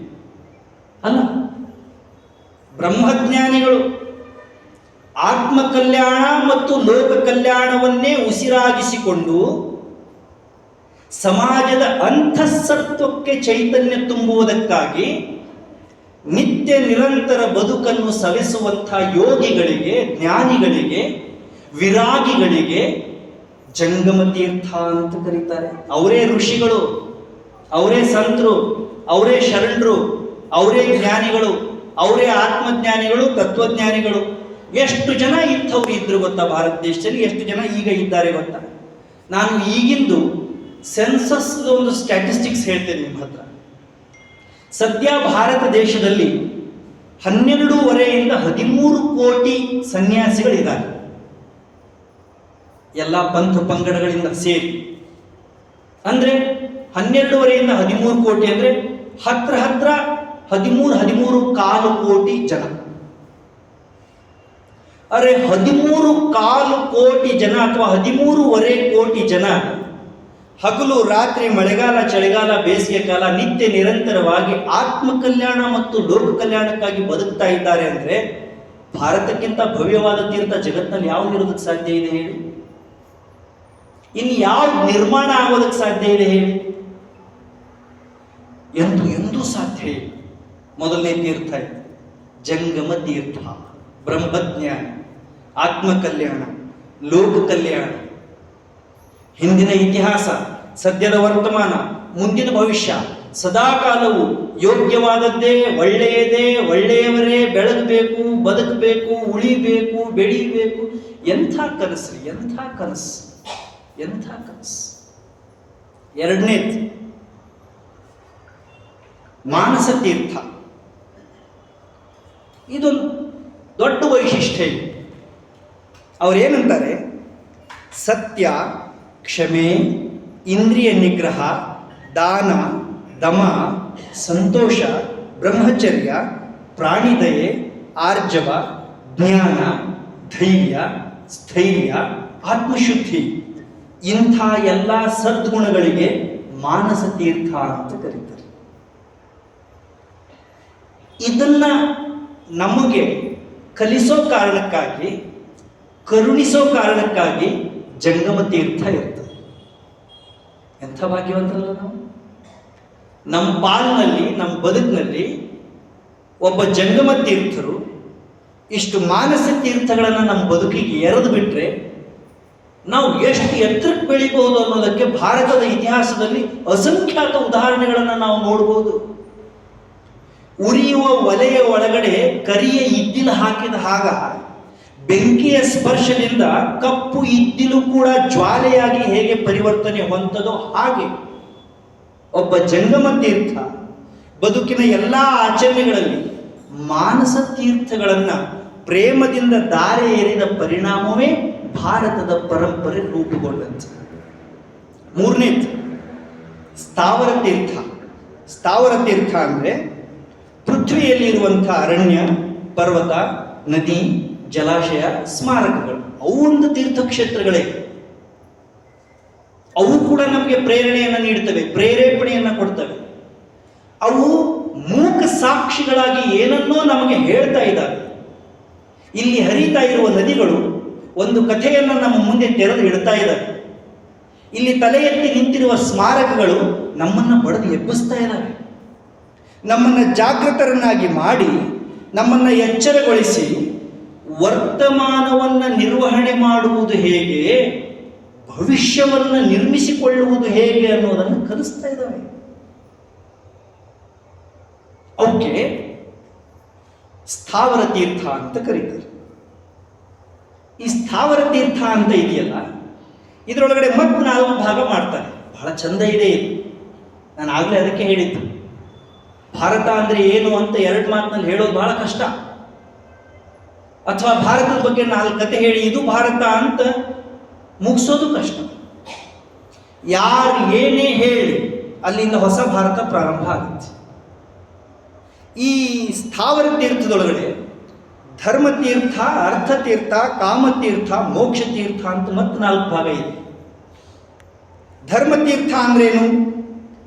ಅಲ್ಲ, ಬ್ರಹ್ಮಜ್ಞಾನಿಗಳು ಆತ್ಮ ಕಲ್ಯಾಣ ಮತ್ತು ಲೋಕ ಕಲ್ಯಾಣವನ್ನೇ ಉಸಿರಾಗಿಸಿಕೊಂಡು ಸಮಾಜದ ಅಂತಃಸತ್ವಕ್ಕೆ ಚೈತನ್ಯ ತುಂಬುವುದಕ್ಕಾಗಿ ನಿತ್ಯ ನಿರಂತರ ಬದುಕನ್ನು ಸವೆಸುವಂಥ ಯೋಗಿಗಳಿಗೆ, ಜ್ಞಾನಿಗಳಿಗೆ, ವಿರಾಗಿಗಳಿಗೆ ಜಂಗಮ ತೀರ್ಥ ಅಂತ ಕರೀತಾರೆ. ಅವರೇ ಋಷಿಗಳು, ಅವರೇ ಸಂತರು, ಅವರೇ ಶರಣರು, ಅವರೇ ಜ್ಞಾನಿಗಳು, ಅವರೇ ಆತ್ಮಜ್ಞಾನಿಗಳು, ತತ್ವಜ್ಞಾನಿಗಳು. ಎಷ್ಟು ಜನ ಇಂಥವ್ರು ಇದ್ರು ಗೊತ್ತಾ ಭಾರತ ದೇಶದಲ್ಲಿ? ಎಷ್ಟು ಜನ ಈಗ ಇದ್ದಾರೆ ಗೊತ್ತಾ? ನಾನು ಈಗಿಂದು ಸೆನ್ಸಸ್ ಒಂದು ಸ್ಟ್ಯಾಟಿಸ್ಟಿಕ್ಸ್ ಹೇಳ್ತೇನೆ ನಿಮ್ಮ ಹತ್ರ. ಸದ್ಯ ಭಾರತ ದೇಶದಲ್ಲಿ 12.5 ಇಂದ 13 ಕೋಟಿ ಸನ್ಯಾಸಿಗಳಿದ್ದಾರೆ, ಎಲ್ಲ ಪಂಥ ಪಂಗಡಗಳಿಂದ ಸೇರಿ. ಅಂದ್ರೆ 12.5 ಇಂದ 13 ಕೋಟಿ ಅಂದ್ರೆ ಹತ್ರ 13.25 ಕೋಟಿ ಜನ. ಅರೆ 13.25 ಕೋಟಿ ಜನ ಅಥವಾ 13.25 ಕೋಟಿ ಜನ ಹಗಲು ರಾತ್ರಿ, ಮಳೆಗಾಲ, ಚಳಿಗಾಲ, ಬೇಸಿಗೆ ಕಾಲ ನಿತ್ಯ ನಿರಂತರವಾಗಿ ಆತ್ಮ ಕಲ್ಯಾಣ ಮತ್ತು ಲೋಕ ಕಲ್ಯಾಣಕ್ಕಾಗಿ ಬದುಕ್ತಾ ಇದ್ದಾರೆ ಅಂದ್ರೆ ಭಾರತಕ್ಕಿಂತ ಭವ್ಯವಾದ ತೀರ್ಥ ಜಗತ್ತಿನಲ್ಲಿ ಯಾವ್ದು ಇರೋದಕ್ಕೆ ಸಾಧ್ಯ ಇದೆ ಹೇಳಿ? ಇನ್ನು ಯಾವ ನಿರ್ಮಾಣ ಆಗೋದಕ್ಕೆ ಸಾಧ್ಯ ಇದೆ ಹೇಳಿ? ಎಂದೂ ಸಾಧ್ಯ ಇಲ್ಲ. ಮೊದಲನೇ ತೀರ್ಥ ಇದೆ ಜಂಗಮ ತೀರ್ಥ. ಬ್ರಹ್ಮಜ್ಞಾನ, ಆತ್ಮ ಕಲ್ಯಾಣ, ಲೋಕ ಕಲ್ಯಾಣ, ಹಿಂದಿನ ಇತಿಹಾಸ, ಸದ್ಯದ ವರ್ತಮಾನ, ಮುಂದಿನ ಭವಿಷ್ಯ ಸದಾಕಾಲವು ಯೋಗ್ಯವಾದದ್ದೇ, ಒಳ್ಳೆಯದೇ, ಒಳ್ಳೆಯವರೇ ಬೆಳಗಬೇಕು, ಬದುಕಬೇಕು, ಉಳಿಬೇಕು, ಬೆಳೀಬೇಕು. ಎಂಥ ಕನಸು, ಎಂಥ ಕನಸು, ಎಂಥ ಕನಸು. ಎರಡನೇದು ಮಾನಸ ತೀರ್ಥ. ಇದೊಂದು ದೊಡ್ಡ ವೈಶಿಷ್ಟ್ಯ. ಅವರೇನಂತಾರೆ? ಸತ್ಯ, ಕ್ಷಮೆ, ಇಂದ್ರಿಯ ನಿಗ್ರಹ, ದಾನ, ದಮ, ಸಂತೋಷ, ಬ್ರಹ್ಮಚರ್ಯ, ಪ್ರಾಣಿದಯೆ, ಆರ್ಜವ, ಜ್ಞಾನ, ಧೈರ್ಯ, ಸ್ಥೈರ್ಯ, ಆತ್ಮಶುದ್ಧಿ, ಇಂಥ ಎಲ್ಲ ಸದ್ಗುಣಗಳಿಗೆ ಮಾನಸ ತೀರ್ಥ ಅಂತ ಕರೀತಾರೆ. ಇದನ್ನ ನಮಗೆ ಕಲಿಸೋ ಕಾರಣಕ್ಕಾಗಿ, ಕರುಣಿಸೋ ಕಾರಣಕ್ಕಾಗಿ ಜಂಗಮ ತೀರ್ಥ ಇರ್ತದೆ. ಎಂಥ ಭಾಗ್ಯವಂತರಲ್ಲ ನಾವು. ನಮ್ಮ ಪಾಲಿನಲ್ಲಿ, ನಮ್ಮ ಬದುಕಿನಲ್ಲಿ ಒಬ್ಬ ಜಂಗಮ ತೀರ್ಥರು ಇಷ್ಟು ಮಾನಸ ತೀರ್ಥಗಳನ್ನು ನಮ್ಮ ಬದುಕಿಗೆ ಎರೆದು ಬಿಟ್ರೆ ನಾವು ಎಷ್ಟು ಎತ್ತರಕ್ಕೆ ಬೆಳಿಬಹುದು ಅನ್ನೋದಕ್ಕೆ ಭಾರತದ ಇತಿಹಾಸದಲ್ಲಿ ಅಸಂಖ್ಯಾತ ಉದಾಹರಣೆಗಳನ್ನು ನಾವು ನೋಡಬಹುದು. ಉರಿಯುವ ಒಲೆಯ ಒಳಗಡೆ ಕರಿಯ ಇದ್ದಿಲು ಹಾಕಿದ ಹಾಗ ಬೆಂಕಿಯ ಸ್ಪರ್ಶದಿಂದ ಕಪ್ಪು ಇದ್ದಿಲು ಕೂಡ ಜ್ವಾಲೆಯಾಗಿ ಹೇಗೆ ಪರಿವರ್ತನೆ ಹೊಂದದೋ ಹಾಗೆ ಒಬ್ಬ ಜಂಗಮ ತೀರ್ಥ ಬದುಕಿನ ಎಲ್ಲ ಆಚರಣೆಗಳಲ್ಲಿ ಮಾನಸ ತೀರ್ಥಗಳನ್ನು ಪ್ರೇಮದಿಂದ ದಾರೆ ಏರಿದ ಪರಿಣಾಮವೇ ಭಾರತದ ಪರಂಪರೆ ರೂಪುಗೊಂಡಂತೆ. ಮೂರನೇದು ಸ್ಥಾವರ ತೀರ್ಥ. ಸ್ಥಾವರ ತೀರ್ಥ ಅಂದರೆ ಪೃಥ್ವಿಯಲ್ಲಿರುವಂಥ ಅರಣ್ಯ, ಪರ್ವತ, ನದಿ, ಜಲಾಶಯ, ಸ್ಮಾರಕಗಳು. ಅವು ಒಂದು ತೀರ್ಥಕ್ಷೇತ್ರಗಳೇ. ಅವು ಕೂಡ ನಮಗೆ ಪ್ರೇರಣೆಯನ್ನು ನೀಡ್ತವೆ, ಪ್ರೇರೇಪಣೆಯನ್ನು ಕೊಡ್ತವೆ. ಅವು ಮೂಕ ಸಾಕ್ಷಿಗಳಾಗಿ ಏನನ್ನೋ ನಮಗೆ ಹೇಳ್ತಾ ಇದ್ದಾವೆ. ಇಲ್ಲಿ ಹರಿತಾ ಇರುವ ನದಿಗಳು ಒಂದು ಕಥೆಯನ್ನು ನಮ್ಮ ಮುಂದೆ ತೆರೆದು ಇಡ್ತಾ ಇದ್ದಾರೆ. ಇಲ್ಲಿ ತಲೆ ಎತ್ತಿ ನಿಂತಿರುವ ಸ್ಮಾರಕಗಳು ನಮ್ಮನ್ನು ಬಡಿದು ಎಬ್ಬಿಸ್ತಾ ಇದ್ದಾವೆ. ನಮ್ಮನ್ನು ಜಾಗೃತರನ್ನಾಗಿ ಮಾಡಿ, ನಮ್ಮನ್ನು ಎಚ್ಚರಗೊಳಿಸಿ, ವರ್ತಮಾನವನ್ನು ನಿರ್ವಹಣೆ ಮಾಡುವುದು ಹೇಗೆ, ಭವಿಷ್ಯವನ್ನು ನಿರ್ಮಿಸಿಕೊಳ್ಳುವುದು ಹೇಗೆ ಅನ್ನೋದನ್ನು ಕಲಿಸ್ತಾ ಇದ್ದಾವೆ. ಅವಕ್ಕೆ ಸ್ಥಾವರ ತೀರ್ಥ ಅಂತ ಕರೀತಾರೆ. ಈ ಸ್ಥಾವರ ತೀರ್ಥ ಅಂತ ಇದೆಯಲ್ಲ, ಇದರೊಳಗಡೆ ಮತ್ತೆ 4 ಭಾಗ ಮಾಡ್ತಾರೆ. ಬಹಳ ಚಂದ ಇದೆ ಇದು. ನಾನು ಆಗಲೇ ಅದಕ್ಕೆ ಹೇಳಿದ್ದು, ಭಾರತ ಅಂದರೆ ಏನು ಅಂತ 2 ಮಾತಿನಲ್ಲಿ ಹೇಳೋದು ಬಹಳ ಕಷ್ಟ. ಅಥವಾ ಭಾರತದ ಬಗ್ಗೆ 4 ಕತೆ ಹೇಳಿ ಇದು ಭಾರತ ಅಂತ ಮುಗಿಸೋದು ಕಷ್ಟ. ಯಾರು ಏನೇ ಹೇಳಿ ಅಲ್ಲಿಂದ ಹೊಸ ಭಾರತ ಪ್ರಾರಂಭ ಆಗುತ್ತೆ. ಈ ಸ್ಥಾವರ ತೀರ್ಥದೊಳಗಡೆ ಧರ್ಮತೀರ್ಥ, ಅರ್ಥತೀರ್ಥ, ಕಾಮತೀರ್ಥ, ಮೋಕ್ಷ ತೀರ್ಥ ಅಂತ ಮತ್ತೆ 4 ಭಾಗ ಇದೆ. ಧರ್ಮತೀರ್ಥ ಅಂದ್ರೇನು?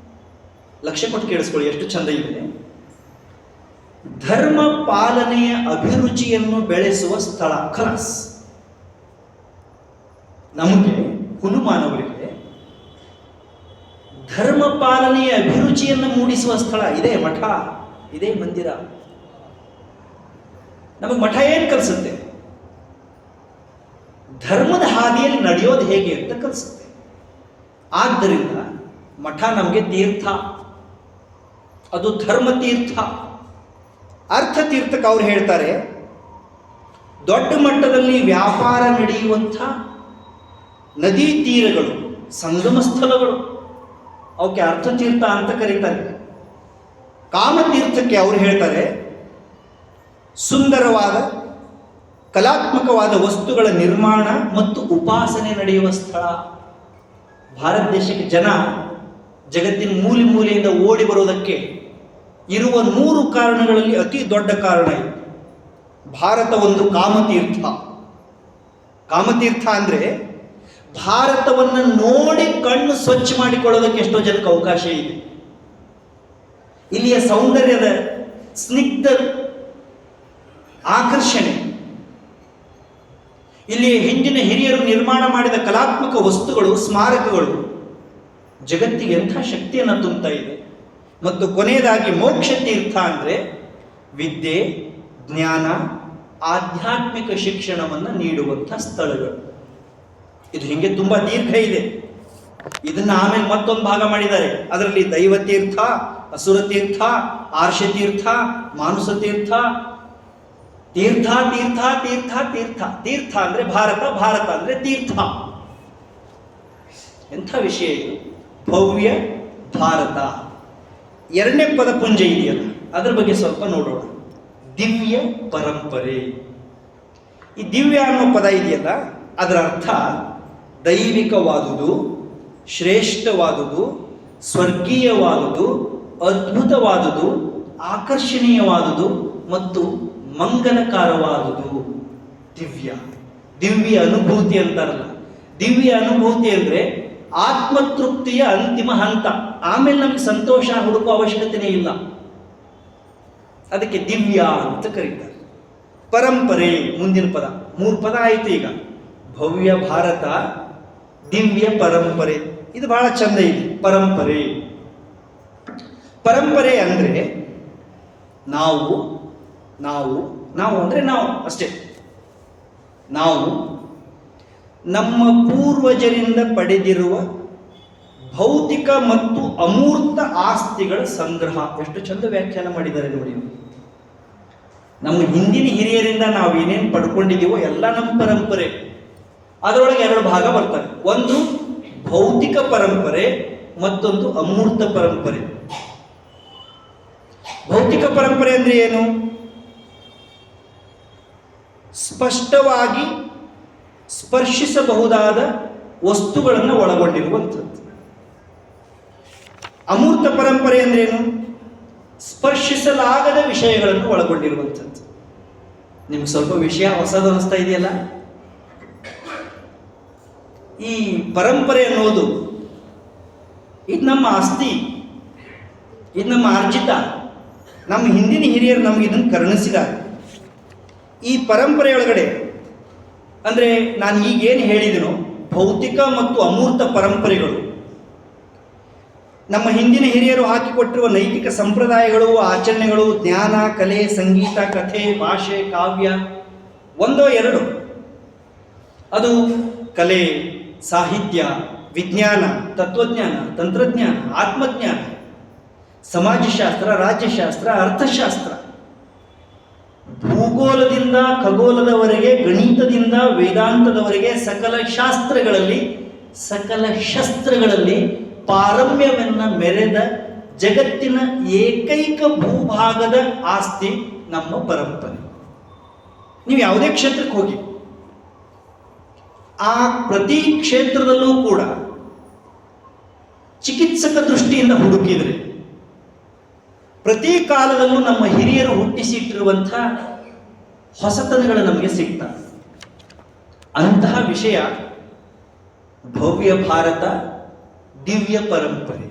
ಲಕ್ಷ್ಯ ಕೊಟ್ಟು ಕೇಳಿಸ್ಕೊಳ್ಳಿ, ಎಷ್ಟು ಚಂದ ಇದೆ. ಧರ್ಮ ಪಾಲನೆಯ ಅಭಿರುಚಿಯನ್ನು ಬೆಳೆಸುವ ಸ್ಥಳ. ಖಲಾಸ್. ನಮಗೆ ಹುನುಮಾನವರಿಗೆ ಧರ್ಮ ಪಾಲನೆಯ ಅಭಿರುಚಿಯನ್ನು ಮೂಡಿಸುವ ಸ್ಥಳ. ಇದೇ ಮಠ, ಇದೇ ಮಂದಿರ. ನಮಗೆ ಮಠ ಏನು ಕಲಿಸುತ್ತೆ? ಧರ್ಮದ ಹಾದಿಯಲ್ಲಿ ನಡೆಯೋದು ಹೇಗೆ ಅಂತ ಕಲಿಸುತ್ತೆ. ಆದ್ದರಿಂದ ಮಠ ನಮಗೆ ತೀರ್ಥ, ಅದು ಧರ್ಮ ತೀರ್ಥ. ಅರ್ಥ ತೀರ್ಥಕ್ಕೆ ಅವ್ರು ಹೇಳ್ತಾರೆ, ದೊಡ್ಡ ಮಟ್ಟದಲ್ಲಿ ವ್ಯಾಪಾರ ನಡೆಯುವಂಥ ನದಿ ತೀರಗಳು, ಸಂಗಮ ಸ್ಥಳಗಳು, ಅವಕ್ಕೆ ಅರ್ಥತೀರ್ಥ ಅಂತ ಕರೀತಾರೆ. ಕಾಮತೀರ್ಥಕ್ಕೆ ಅವರು ಹೇಳ್ತಾರೆ, ಸುಂದರವಾದ ಕಲಾತ್ಮಕವಾದ ವಸ್ತುಗಳ ನಿರ್ಮಾಣ ಮತ್ತು ಉಪಾಸನೆ ನಡೆಯುವ ಸ್ಥಳ. ಭಾರತ ದೇಶಕ್ಕೆ ಜನ ಜಗತ್ತಿನ ಮೂಲೆ ಮೂಲೆಯಿಂದ ಓಡಿ ಬರೋದಕ್ಕೆ ಇರುವ 3 ಕಾರಣಗಳಲ್ಲಿ ಅತಿ ದೊಡ್ಡ ಕಾರಣ ಇದು. ಭಾರತ ಒಂದು ಕಾಮತೀರ್ಥ. ಕಾಮತೀರ್ಥ ಅಂದರೆ ಭಾರತವನ್ನು ನೋಡಿ ಕಣ್ಣು ಸ್ವಚ್ಛ ಮಾಡಿಕೊಳ್ಳೋದಕ್ಕೆ ಎಷ್ಟೋ ಜನಕ್ಕೆ ಅವಕಾಶ ಇದೆ. ಇಲ್ಲಿಯ ಸೌಂದರ್ಯದ ಸ್ನಿಗ್ಧ ಆಕರ್ಷಣೆ, ಇಲ್ಲಿಯ ಹಿಂದಿನ ಹಿರಿಯರು ನಿರ್ಮಾಣ ಮಾಡಿದ ಕಲಾತ್ಮಕ ವಸ್ತುಗಳು, ಸ್ಮಾರಕಗಳು ಜಗತ್ತಿಗೆ ಎಂಥ ಶಕ್ತಿಯನ್ನು ತುಂಬುತ್ತಾ ಇದೆ. ಮತ್ತು ಕೊನೆಯದಾಗಿ ಮೋಕ್ಷ ತೀರ್ಥ ಅಂದರೆ ವಿದ್ಯೆ, ಜ್ಞಾನ, ಆಧ್ಯಾತ್ಮಿಕ ಶಿಕ್ಷಣವನ್ನು ನೀಡುವಂಥ ಸ್ಥಳಗಳು. ಇದು ಹೀಗೆ ತುಂಬ ದೀರ್ಘ ಇದೆ. ಇದನ್ನು ಆಮೇಲೆ ಮತ್ತೊಂದು ಭಾಗ ಮಾಡಿದ್ದಾರೆ. ಅದರಲ್ಲಿ ದೈವತೀರ್ಥ, ಅಸುರತೀರ್ಥ, ಆರ್ಷತೀರ್ಥ, ಮಾನುಸ ತೀರ್ಥ, ತೀರ್ಥ ತೀರ್ಥ ತೀರ್ಥ ತೀರ್ಥ. ತೀರ್ಥ ಅಂದರೆ ಭಾರತ, ಭಾರತ ಅಂದರೆ ತೀರ್ಥ. ಎಂಥ ವಿಷಯ ಇದು! ಭವ್ಯ ಭಾರತ. 2ನೇ ಪದಪುಂಜ ಇದೆಯಲ್ಲ, ಅದರ ಬಗ್ಗೆ ಸ್ವಲ್ಪ ನೋಡೋಣ. ದಿವ್ಯ ಪರಂಪರೆ. ಈ ದಿವ್ಯ ಅನ್ನೋ ಪದ ಇದೆಯಲ್ಲ, ಅದರ ಅರ್ಥ ದೈವಿಕವಾದುದು, ಶ್ರೇಷ್ಠವಾದುದು, ಸ್ವರ್ಗೀಯವಾದುದು, ಅದ್ಭುತವಾದುದು, ಆಕರ್ಷಣೀಯವಾದುದು ಮತ್ತು ಮಂಗಲಕಾರವಾದುದು. ದಿವ್ಯ. ದಿವ್ಯ ಅನುಭೂತಿ ಅಂತಾರಲ್ಲ, ದಿವ್ಯ ಅನುಭೂತಿ ಅಂದರೆ ಆತ್ಮತೃಪ್ತಿಯ ಅಂತಿಮ ಹಂತ. ಆಮೇಲೆ ನಮಗೆ ಸಂತೋಷ ಹುಡುಕುವ ಅವಶ್ಯಕತೆಯೇ ಇಲ್ಲ. ಅದಕ್ಕೆ ದಿವ್ಯ ಅಂತ ಕರೀತಾರೆ. ಪರಂಪರೆ ಮುಂದಿನ ಪದ. 3 ಪದ ಆಯಿತು ಈಗ. ಭವ್ಯ ಭಾರತ, ದಿವ್ಯ ಪರಂಪರೆ. ಇದು ಬಹಳ ಚಂದ ಇದೆ. ಪರಂಪರೆ. ಪರಂಪರೆ ಅಂದರೆ ನಾವು ನಾವು ನಾವು ಅಂದರೆ ನಾವು ಅಷ್ಟೇ. ನಾವು ನಮ್ಮ ಪೂರ್ವಜರಿಂದ ಪಡೆದಿರುವ ಭೌತಿಕ ಮತ್ತು ಅಮೂರ್ತ ಆಸ್ತಿಗಳ ಸಂಗ್ರಹ. ಎಷ್ಟು ಚಂದ ವ್ಯಾಖ್ಯಾನ ಮಾಡಿದ್ದಾರೆ ನೋಡಿ. ನಮ್ಮ ಹಿಂದಿನ ಹಿರಿಯರಿಂದ ನಾವು ಏನೇನು ಪಡ್ಕೊಂಡಿದ್ದೀವೋ ಎಲ್ಲ ನಮ್ಮ ಪರಂಪರೆ. ಅದರೊಳಗೆ 2 ಭಾಗ ಬರ್ತವೆ. ಒಂದು ಭೌತಿಕ ಪರಂಪರೆ, ಮತ್ತೊಂದು ಅಮೂರ್ತ ಪರಂಪರೆ. ಭೌತಿಕ ಪರಂಪರೆ ಅಂದರೆ ಏನು? ಸ್ಪಷ್ಟವಾಗಿ ಸ್ಪರ್ಶಿಸಬಹುದಾದ ವಸ್ತುಗಳನ್ನು ಒಳಗೊಂಡಿರುವಂಥದ್ದು. ಅಮೂರ್ತ ಪರಂಪರೆ ಅಂದ್ರೇನು? ಸ್ಪರ್ಶಿಸಲಾಗದ ವಿಷಯಗಳನ್ನು ಒಳಗೊಂಡಿರುವಂಥದ್ದು. ನಿಮ್ಗೆ ಸ್ವಲ್ಪ ವಿಷಯ ಹೊಸದು ಅನಿಸ್ತಾ ಇದೆಯಲ್ಲ? ಈ ಪರಂಪರೆ ಅನ್ನೋದು ಇದು ನಮ್ಮ ಆಸ್ತಿ, ಇದು ನಮ್ಮ ಆರ್ಜಿತ. ನಮ್ಮ ಹಿಂದಿನ ಹಿರಿಯರು ನಮಗೆ ಇದನ್ನು ಕರುಣಿಸಿದ್ದಾರೆ. ಈ ಪರಂಪರೆಯೊಳಗಡೆ ಅಂದರೆ ನಾನು ಈಗೇನು ಹೇಳಿದೆನೋ ಭೌತಿಕ ಮತ್ತು ಅಮೂರ್ತ ಪರಂಪರೆಗಳು, ನಮ್ಮ ಹಿಂದಿನ ಹಿರಿಯರು ಹಾಕಿಕೊಟ್ಟಿರುವ ನೈತಿಕ ಸಂಪ್ರದಾಯಗಳು, ಆಚರಣೆಗಳು, ಜ್ಞಾನ, ಕಲೆ, ಸಂಗೀತ, ಕಥೆ, ಭಾಷೆ, ಕಾವ್ಯ, ಒಂದೋ ಎರಡು, ಅದು ಕಲೆ, ಸಾಹಿತ್ಯ, ವಿಜ್ಞಾನ, ತತ್ವಜ್ಞಾನ, ತಂತ್ರಜ್ಞಾನ, ಆತ್ಮಜ್ಞಾನ, ಸಮಾಜಶಾಸ್ತ್ರ, ರಾಜ್ಯಶಾಸ್ತ್ರ, ಅರ್ಥಶಾಸ್ತ್ರ, ಭೂಗೋಳದಿಂದ ಖಗೋಳದವರೆಗೆ, ಗಣಿತದಿಂದ ವೇದಾಂತದವರೆಗೆ ಸಕಲ ಶಾಸ್ತ್ರಗಳಲ್ಲಿ, ಸಕಲ ಶಸ್ತ್ರಗಳಲ್ಲಿ ಪಾರಮ್ಯವನ್ನು ಮೆರೆದ ಜಗತ್ತಿನ ಏಕೈಕ ಭೂಭಾಗದ ಆಸ್ತಿ ನಮ್ಮ ಪರಂಪರೆ. ನೀವು ಯಾವುದೇ ಕ್ಷೇತ್ರಕ್ಕೆ ಹೋಗಿ, ಆ ಪ್ರತಿ ಕ್ಷೇತ್ರದಲ್ಲೂ ಕೂಡ ಚಿಕಿತ್ಸಕ ದೃಷ್ಟಿಯಿಂದ ಹುಡುಕಿದರೆ ಪ್ರತಿ ಕಾಲದಲ್ಲೂ ನಮ್ಮ ಹಿರಿಯರು ಹುಟ್ಟಿಸಿಟ್ಟಿರುವಂಥ ಹೊಸತನಗಳು ನಮಗೆ ಸಿಗ್ತವೆ. ಅಂತಹ ವಿಷಯ ಭವ್ಯ ಭಾರತ, ದಿವ್ಯ ಪರಂಪರೆ.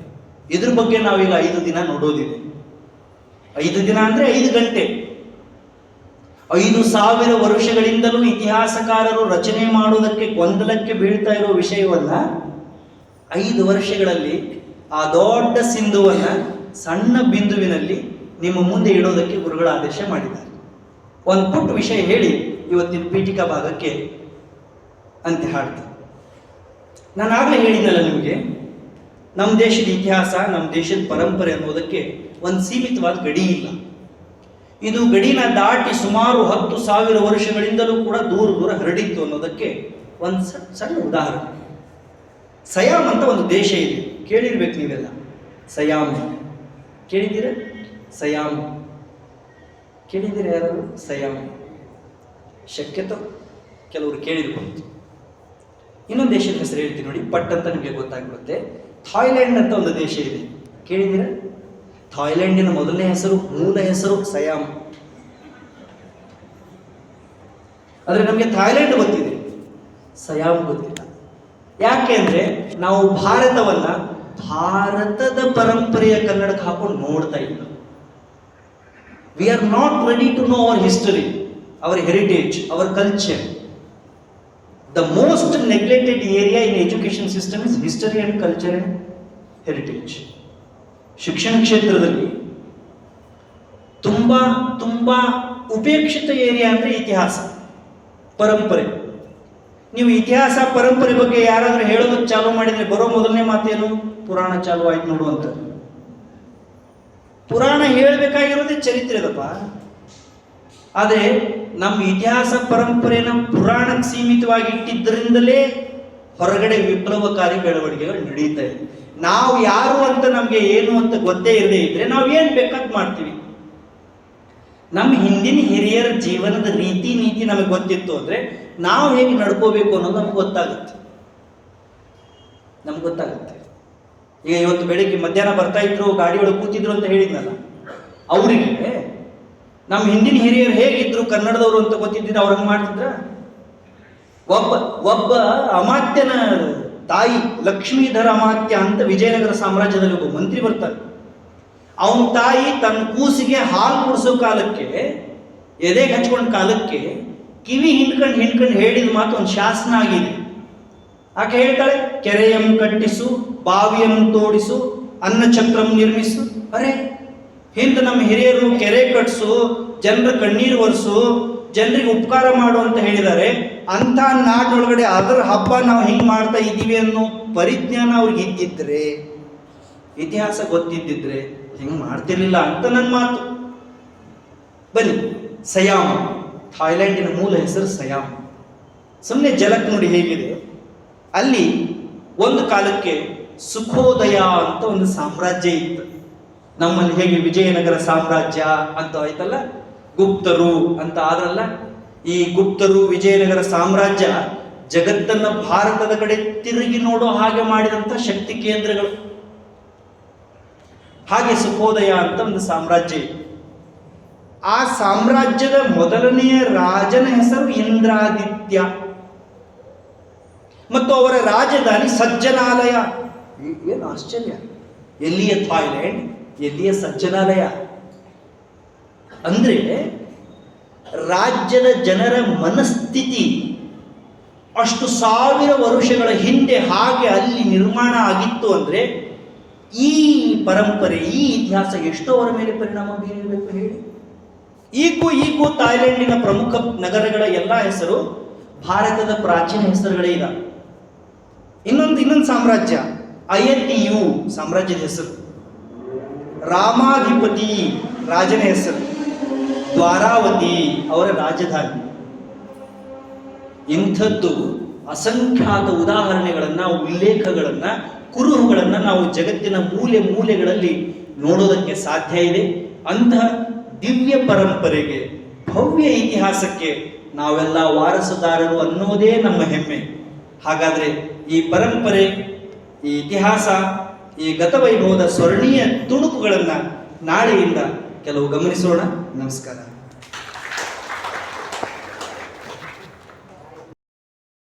ಇದ್ರ ಬಗ್ಗೆ ನಾವೀಗ 5 ದಿನ ನೋಡೋದಿದೆ. 5 ದಿನ ಅಂದರೆ 5 ಗಂಟೆ. 5,000 ವರ್ಷಗಳಿಂದಲೂ ಇತಿಹಾಸಕಾರರು ರಚನೆ ಮಾಡುವುದಕ್ಕೆ ಗೊಂದಲಕ್ಕೆ ಬೀಳ್ತಾ ಇರೋ ವಿಷಯವನ್ನ 5 ವರ್ಷಗಳಲ್ಲಿ ಆ ದೊಡ್ಡ ಸಿಂಧುವನ್ನ ಸಣ್ಣ ಬಿಂದುವಿನಲ್ಲಿ ನಿಮ್ಮ ಮುಂದೆ ಇಡೋದಕ್ಕೆ ಗುರುಗಳ ಆದೇಶ ಮಾಡಿದ್ದಾರೆ. ಒಂದು ಪುಟ್ಟ ವಿಷಯ ಹೇಳಿ ಇವತ್ತಿನ ಪೀಠಿಕಾ ಭಾಗಕ್ಕೆ ಅಂತ್ಯ ಹಾಡ್ತೀನಿ. ನಾನು ಆಗಲೇ ಹೇಳಿದ್ನಲ್ಲ ನಿಮಗೆ, ನಮ್ಮ ದೇಶದ ಇತಿಹಾಸ, ನಮ್ಮ ದೇಶದ ಪರಂಪರೆ ಅನ್ನೋದಕ್ಕೆ ಒಂದು ಸೀಮಿತವಾದ ಗಡಿ ಇಲ್ಲ. ಇದು ಗಡಿನ ದಾಟಿ ಸುಮಾರು 10,000 ವರ್ಷಗಳಿಂದಲೂ ಕೂಡ ದೂರ ದೂರ ಹರಡಿತ್ತು ಅನ್ನೋದಕ್ಕೆ ಒಂದು ಸಣ್ಣ ಉದಾಹರಣೆ. ಸಯಾಮ್ ಅಂತ ಒಂದು ದೇಶ ಇದೆ, ಕೇಳಿರ್ಬೇಕು ನೀವೆಲ್ಲ. ಸಯಾಮ್ ಕೇಳಿದ್ದೀರ? ಸಯಾಮ್ ಕೇಳಿದ್ದೀರ ಯಾರು? ಸಯಾಮ್ ಶಕ್ಯತೋ ಕೆಲವರು ಕೇಳಿರ್ಬೋದು. ಇನ್ನೊಂದು ದೇಶದ ಹೆಸರು ಹೇಳ್ತೀನಿ ನೋಡಿ, ಪಟ್ ಅಂತ ನಿಮಗೆ ಗೊತ್ತಾಗ್ಬಿಡುತ್ತೆ. ಥಾಯ್ಲೆಂಡ್ ಅಂತ ಒಂದು ದೇಶ ಇದೆ, ಕೇಳಿದ್ದೀರ? ಥಾಯ್ಲೆಂಡಿನ ಮೊದಲನೇ ಹೆಸರು, ಮೂಲ ಹೆಸರು ಸಯಾಮ್. ಆದರೆ ನಮಗೆ ಥಾಯ್ಲೆಂಡ್ ಗೊತ್ತಿದೆ, ಸಯಾಮ್ ಗೊತ್ತಿಲ್ಲ. ಯಾಕೆ ಅಂದರೆ ನಾವು ಭಾರತವನ್ನ ಭಾರತದ ಪರಂಪರೆಯ ಕನ್ನಡಕ್ಕೆ ಹಾಕೊಂಡು ನೋಡ್ತಾ ಇಲ್ಲ. We are not ready to know our history, our heritage, our culture. The most neglected area in education system is history and culture and heritage. ಶಿಕ್ಷಣ ಕ್ಷೇತ್ರದಲ್ಲಿ ತುಂಬಾ ತುಂಬಾ ಉಪೇಕ್ಷಿತ ಏರಿಯಾ ಅಂದರೆ ಇತಿಹಾಸ, ಪರಂಪರೆ. ನೀವು ಇತಿಹಾಸ ಪರಂಪರೆ ಬಗ್ಗೆ ಯಾರಾದರೂ ಹೇಳೋದಕ್ಕೆ ಚಾಲು ಮಾಡಿದರೆ ಬರೋ ಮೊದಲನೇ ಮಾತೇನು? ಪುರಾಣ ಚಾಲು ಆಯ್ತು ನೋಡುವಂತ. ಪುರಾಣ ಹೇಳಬೇಕಾಗಿರೋದೇ ಚರಿತ್ರೆದಪ್ಪ. ಆದರೆ ನಮ್ಮ ಇತಿಹಾಸ ಪರಂಪರೆನ ಪುರಾಣಕ್ಕೆ ಸೀಮಿತವಾಗಿ ಇಟ್ಟಿದ್ದರಿಂದಲೇ ಹೊರಗಡೆ ವಿಪ್ಲವಕಾರಿ ಬೆಳವಣಿಗೆಗಳು ನಡೀತಾ ಇದೆ. ನಾವು ಯಾರು ಅಂತ ನಮಗೆ ಏನು ಅಂತ ಗೊತ್ತೇ ಇರದೇ ಇದ್ರೆ ನಾವು ಏನು ಬೇಕಾದ್ ಮಾಡ್ತೀವಿ. ನಮ್ಮ ಹಿಂದಿನ ಹಿರಿಯರ ಜೀವನದ ರೀತಿ ನೀತಿ ನಮಗೆ ಗೊತ್ತಿತ್ತು ಅಂದರೆ ನಾವು ಹೇಗೆ ನಡ್ಕೋಬೇಕು ಅನ್ನೋದು ನಮ್ಗೆ ಗೊತ್ತಾಗುತ್ತೆ. ಈಗ ಇವತ್ತು ಬೆಳಿಗ್ಗೆ ಮಧ್ಯಾಹ್ನ ಬರ್ತಾ ಇದ್ರು, ಗಾಡಿ ಒಳಗೆ ಕೂತಿದ್ರು ಅಂತ ಹೇಳಿದ್ನಲ್ಲ, ಅವರಿಗೆ ನಮ್ಮ ಹಿಂದಿನ ಹಿರಿಯರು ಹೇಗಿದ್ರು ಕನ್ನಡದವರು ಅಂತ ಗೊತ್ತಿದ್ದಿದ್ರೆ ಅವ್ರಂಗೆ ಮಾಡ್ತಿದ್ರ? ಒಬ್ಬ ಅಮಾತ್ಯನ ತಾಯಿ, ಲಕ್ಷ್ಮೀಧರ ಅಮಾತ್ಯ ಅಂತ ವಿಜಯನಗರ ಸಾಮ್ರಾಜ್ಯದಲ್ಲಿ ಒಬ್ಬ ಮಂತ್ರಿ ಬರ್ತಾರೆ. ಅವನ ತಾಯಿ ತನ್ನ ಕೂಸಿಗೆ ಹಾಲು ಕುಡಿಸೋ ಕಾಲಕ್ಕೆ, ಎದೆಗೆ ಹಚ್ಕೊಂಡ ಕಾಲಕ್ಕೆ ಕಿವಿ ಹಿಂಡ್ಕೊಂಡು ಹೇಳಿದ ಮಾತು ಒಂದು ಶಾಸನ ಆಗಿದೆ. ಆಕೆ ಹೇಳ್ತಾಳೆ, ಕೆರೆಯಂ ಕಟ್ಟಿಸು, ಬಾವಿಯಂ ತೋಡಿಸು, ಅನ್ನಚಕ್ರಂ ನಿರ್ಮಿಸು. ಅರೆ, ಹಿಂದೆ ನಮ್ಮ ಹಿರಿಯರು ಕೆರೆ ಕಟ್ಟಿಸು, ಜನರ ಕಣ್ಣೀರು ಒರೆಸು, ಜನರಿಗೆ ಉಪಕಾರ ಮಾಡು ಅಂತ ಹೇಳಿದ್ದಾರೆ. ಅಂಥ ನಾಡಿನೊಳಗಡೆ ಅದರ ಹಬ್ಬ ನಾವು ಹಿಂಗೆ ಮಾಡ್ತಾ ಇದ್ದೀವಿ ಅನ್ನೋ ಪರಿಜ್ಞಾನ ಅವ್ರಿಗೆ ಇದ್ದಿದ್ರೆ, ಇತಿಹಾಸ ಗೊತ್ತಿದ್ದಿದ್ರೆ ಹಿಂಗೆ ಮಾಡ್ತಿರ್ಲಿಲ್ಲ ಅಂತ ನನ್ನ ಮಾತು. ಬನ್ನಿ, ಸಯಾಮ್, ಥಾಯ್ಲೆಂಡಿನ ಮೂಲ ಹೆಸರು ಸಯಾಮ್. ಸುಮ್ಮನೆ ಜಲಕ್ಕೆ ನೋಡಿ ಹೇಗಿದೆ. ಅಲ್ಲಿ ಒಂದು ಕಾಲಕ್ಕೆ ಸುಖೋದಯ ಅಂತ ಒಂದು ಸಾಮ್ರಾಜ್ಯ ಇತ್ತು. ನಮ್ಮಲ್ಲಿ ಹೇಗೆ ವಿಜಯನಗರ ಸಾಮ್ರಾಜ್ಯ ಅಂತ ಆಯ್ತಲ್ಲ, ಗುಪ್ತರು ಅಂತ ಆದ್ರಲ್ಲ, ಈ ಗುಪ್ತರು ವಿಜಯನಗರ ಸಾಮ್ರಾಜ್ಯ ಜಗತ್ತನ್ನ ಭಾರತದ ಕಡೆ ತಿರುಗಿ ನೋಡೋ ಹಾಗೆ ಮಾಡಿದಂಥ ಶಕ್ತಿ ಕೇಂದ್ರಗಳು. ಹಾಗೆ ಸುಖೋದಯ ಅಂತ ಒಂದು ಸಾಮ್ರಾಜ್ಯ ಇತ್ತು. ಆ ಸಾಮ್ರಾಜ್ಯದ ಮೊದಲನೆಯ ರಾಜನ ಹೆಸರು ಇಂದ್ರಾದಿತ್ಯ ಮತ್ತು ಅವರ ರಾಜಧಾನಿ ಸಜ್ಜನಾಲಯ. ಏನು ಆಶ್ಚರ್ಯ! ಎಲ್ಲಿಯ ಥಾಯ್ಲೆಂಡ್, ಎಲ್ಲಿಯ ಸಜ್ಜನಾಲಯ? ಅಂದ್ರೆ ರಾಜ್ಯದ ಜನರ ಮನಸ್ಥಿತಿ ಅಷ್ಟು ಸಾವಿರ ವರುಷಗಳ ಹಿಂದೆ ಹಾಗೆ ಅಲ್ಲಿ ನಿರ್ಮಾಣ ಆಗಿತ್ತು ಅಂದರೆ ಈ ಪರಂಪರೆ, ಈ ಇತಿಹಾಸ ಎಷ್ಟೋವರ ಮೇಲೆ ಪರಿಣಾಮ ಬೀರಬೇಕು ಹೇಳಿ. ಈಗೂ ಥಾಯ್ಲೆಂಡಿನ ಪ್ರಮುಖ ನಗರಗಳ ಎಲ್ಲ ಹೆಸರು ಭಾರತದ ಪ್ರಾಚೀನ ಹೆಸರುಗಳೇ ಇಲ್ಲ. ಇನ್ನೊಂದು ಸಾಮ್ರಾಜ್ಯ ಅಯತಿಯು ಸಾಮ್ರಾಜ್ಯದ ಹೆಸರು, ರಾಮಾಧಿಪತಿ ರಾಜನ ಹೆಸರು, ದ್ವಾರಾವತಿ ಅವರ ರಾಜಧಾನಿ. ಇಂಥದ್ದು ಅಸಂಖ್ಯಾತ ಉದಾಹರಣೆಗಳನ್ನ, ಉಲ್ಲೇಖಗಳನ್ನ, ಕುರುಹುಗಳನ್ನ ನಾವು ಜಗತ್ತಿನ ಮೂಲೆ ಮೂಲೆಗಳಲ್ಲಿ ನೋಡೋದಕ್ಕೆ ಸಾಧ್ಯ ಇದೆ. ಅಂತಹ ದಿವ್ಯ ಪರಂಪರೆಗೆ, ಭವ್ಯ ಇತಿಹಾಸಕ್ಕೆ ನಾವೆಲ್ಲ ವಾರಸುದಾರರು ಅನ್ನೋದೇ ನಮ್ಮ ಹೆಮ್ಮೆ. ಹಾಗಾದ್ರೆ ಈ ಪರಂಪರೆ, ಈ ಇತಿಹಾಸ, ಈ ಗತವೈಭವದ ಸ್ವರ್ಣೀಯ ತುಣುಕುಗಳನ್ನು ನಾಳೆಯಿಂದ ಕೆಲವು ಗಮನಿಸೋಣ. ನಮಸ್ಕಾರ.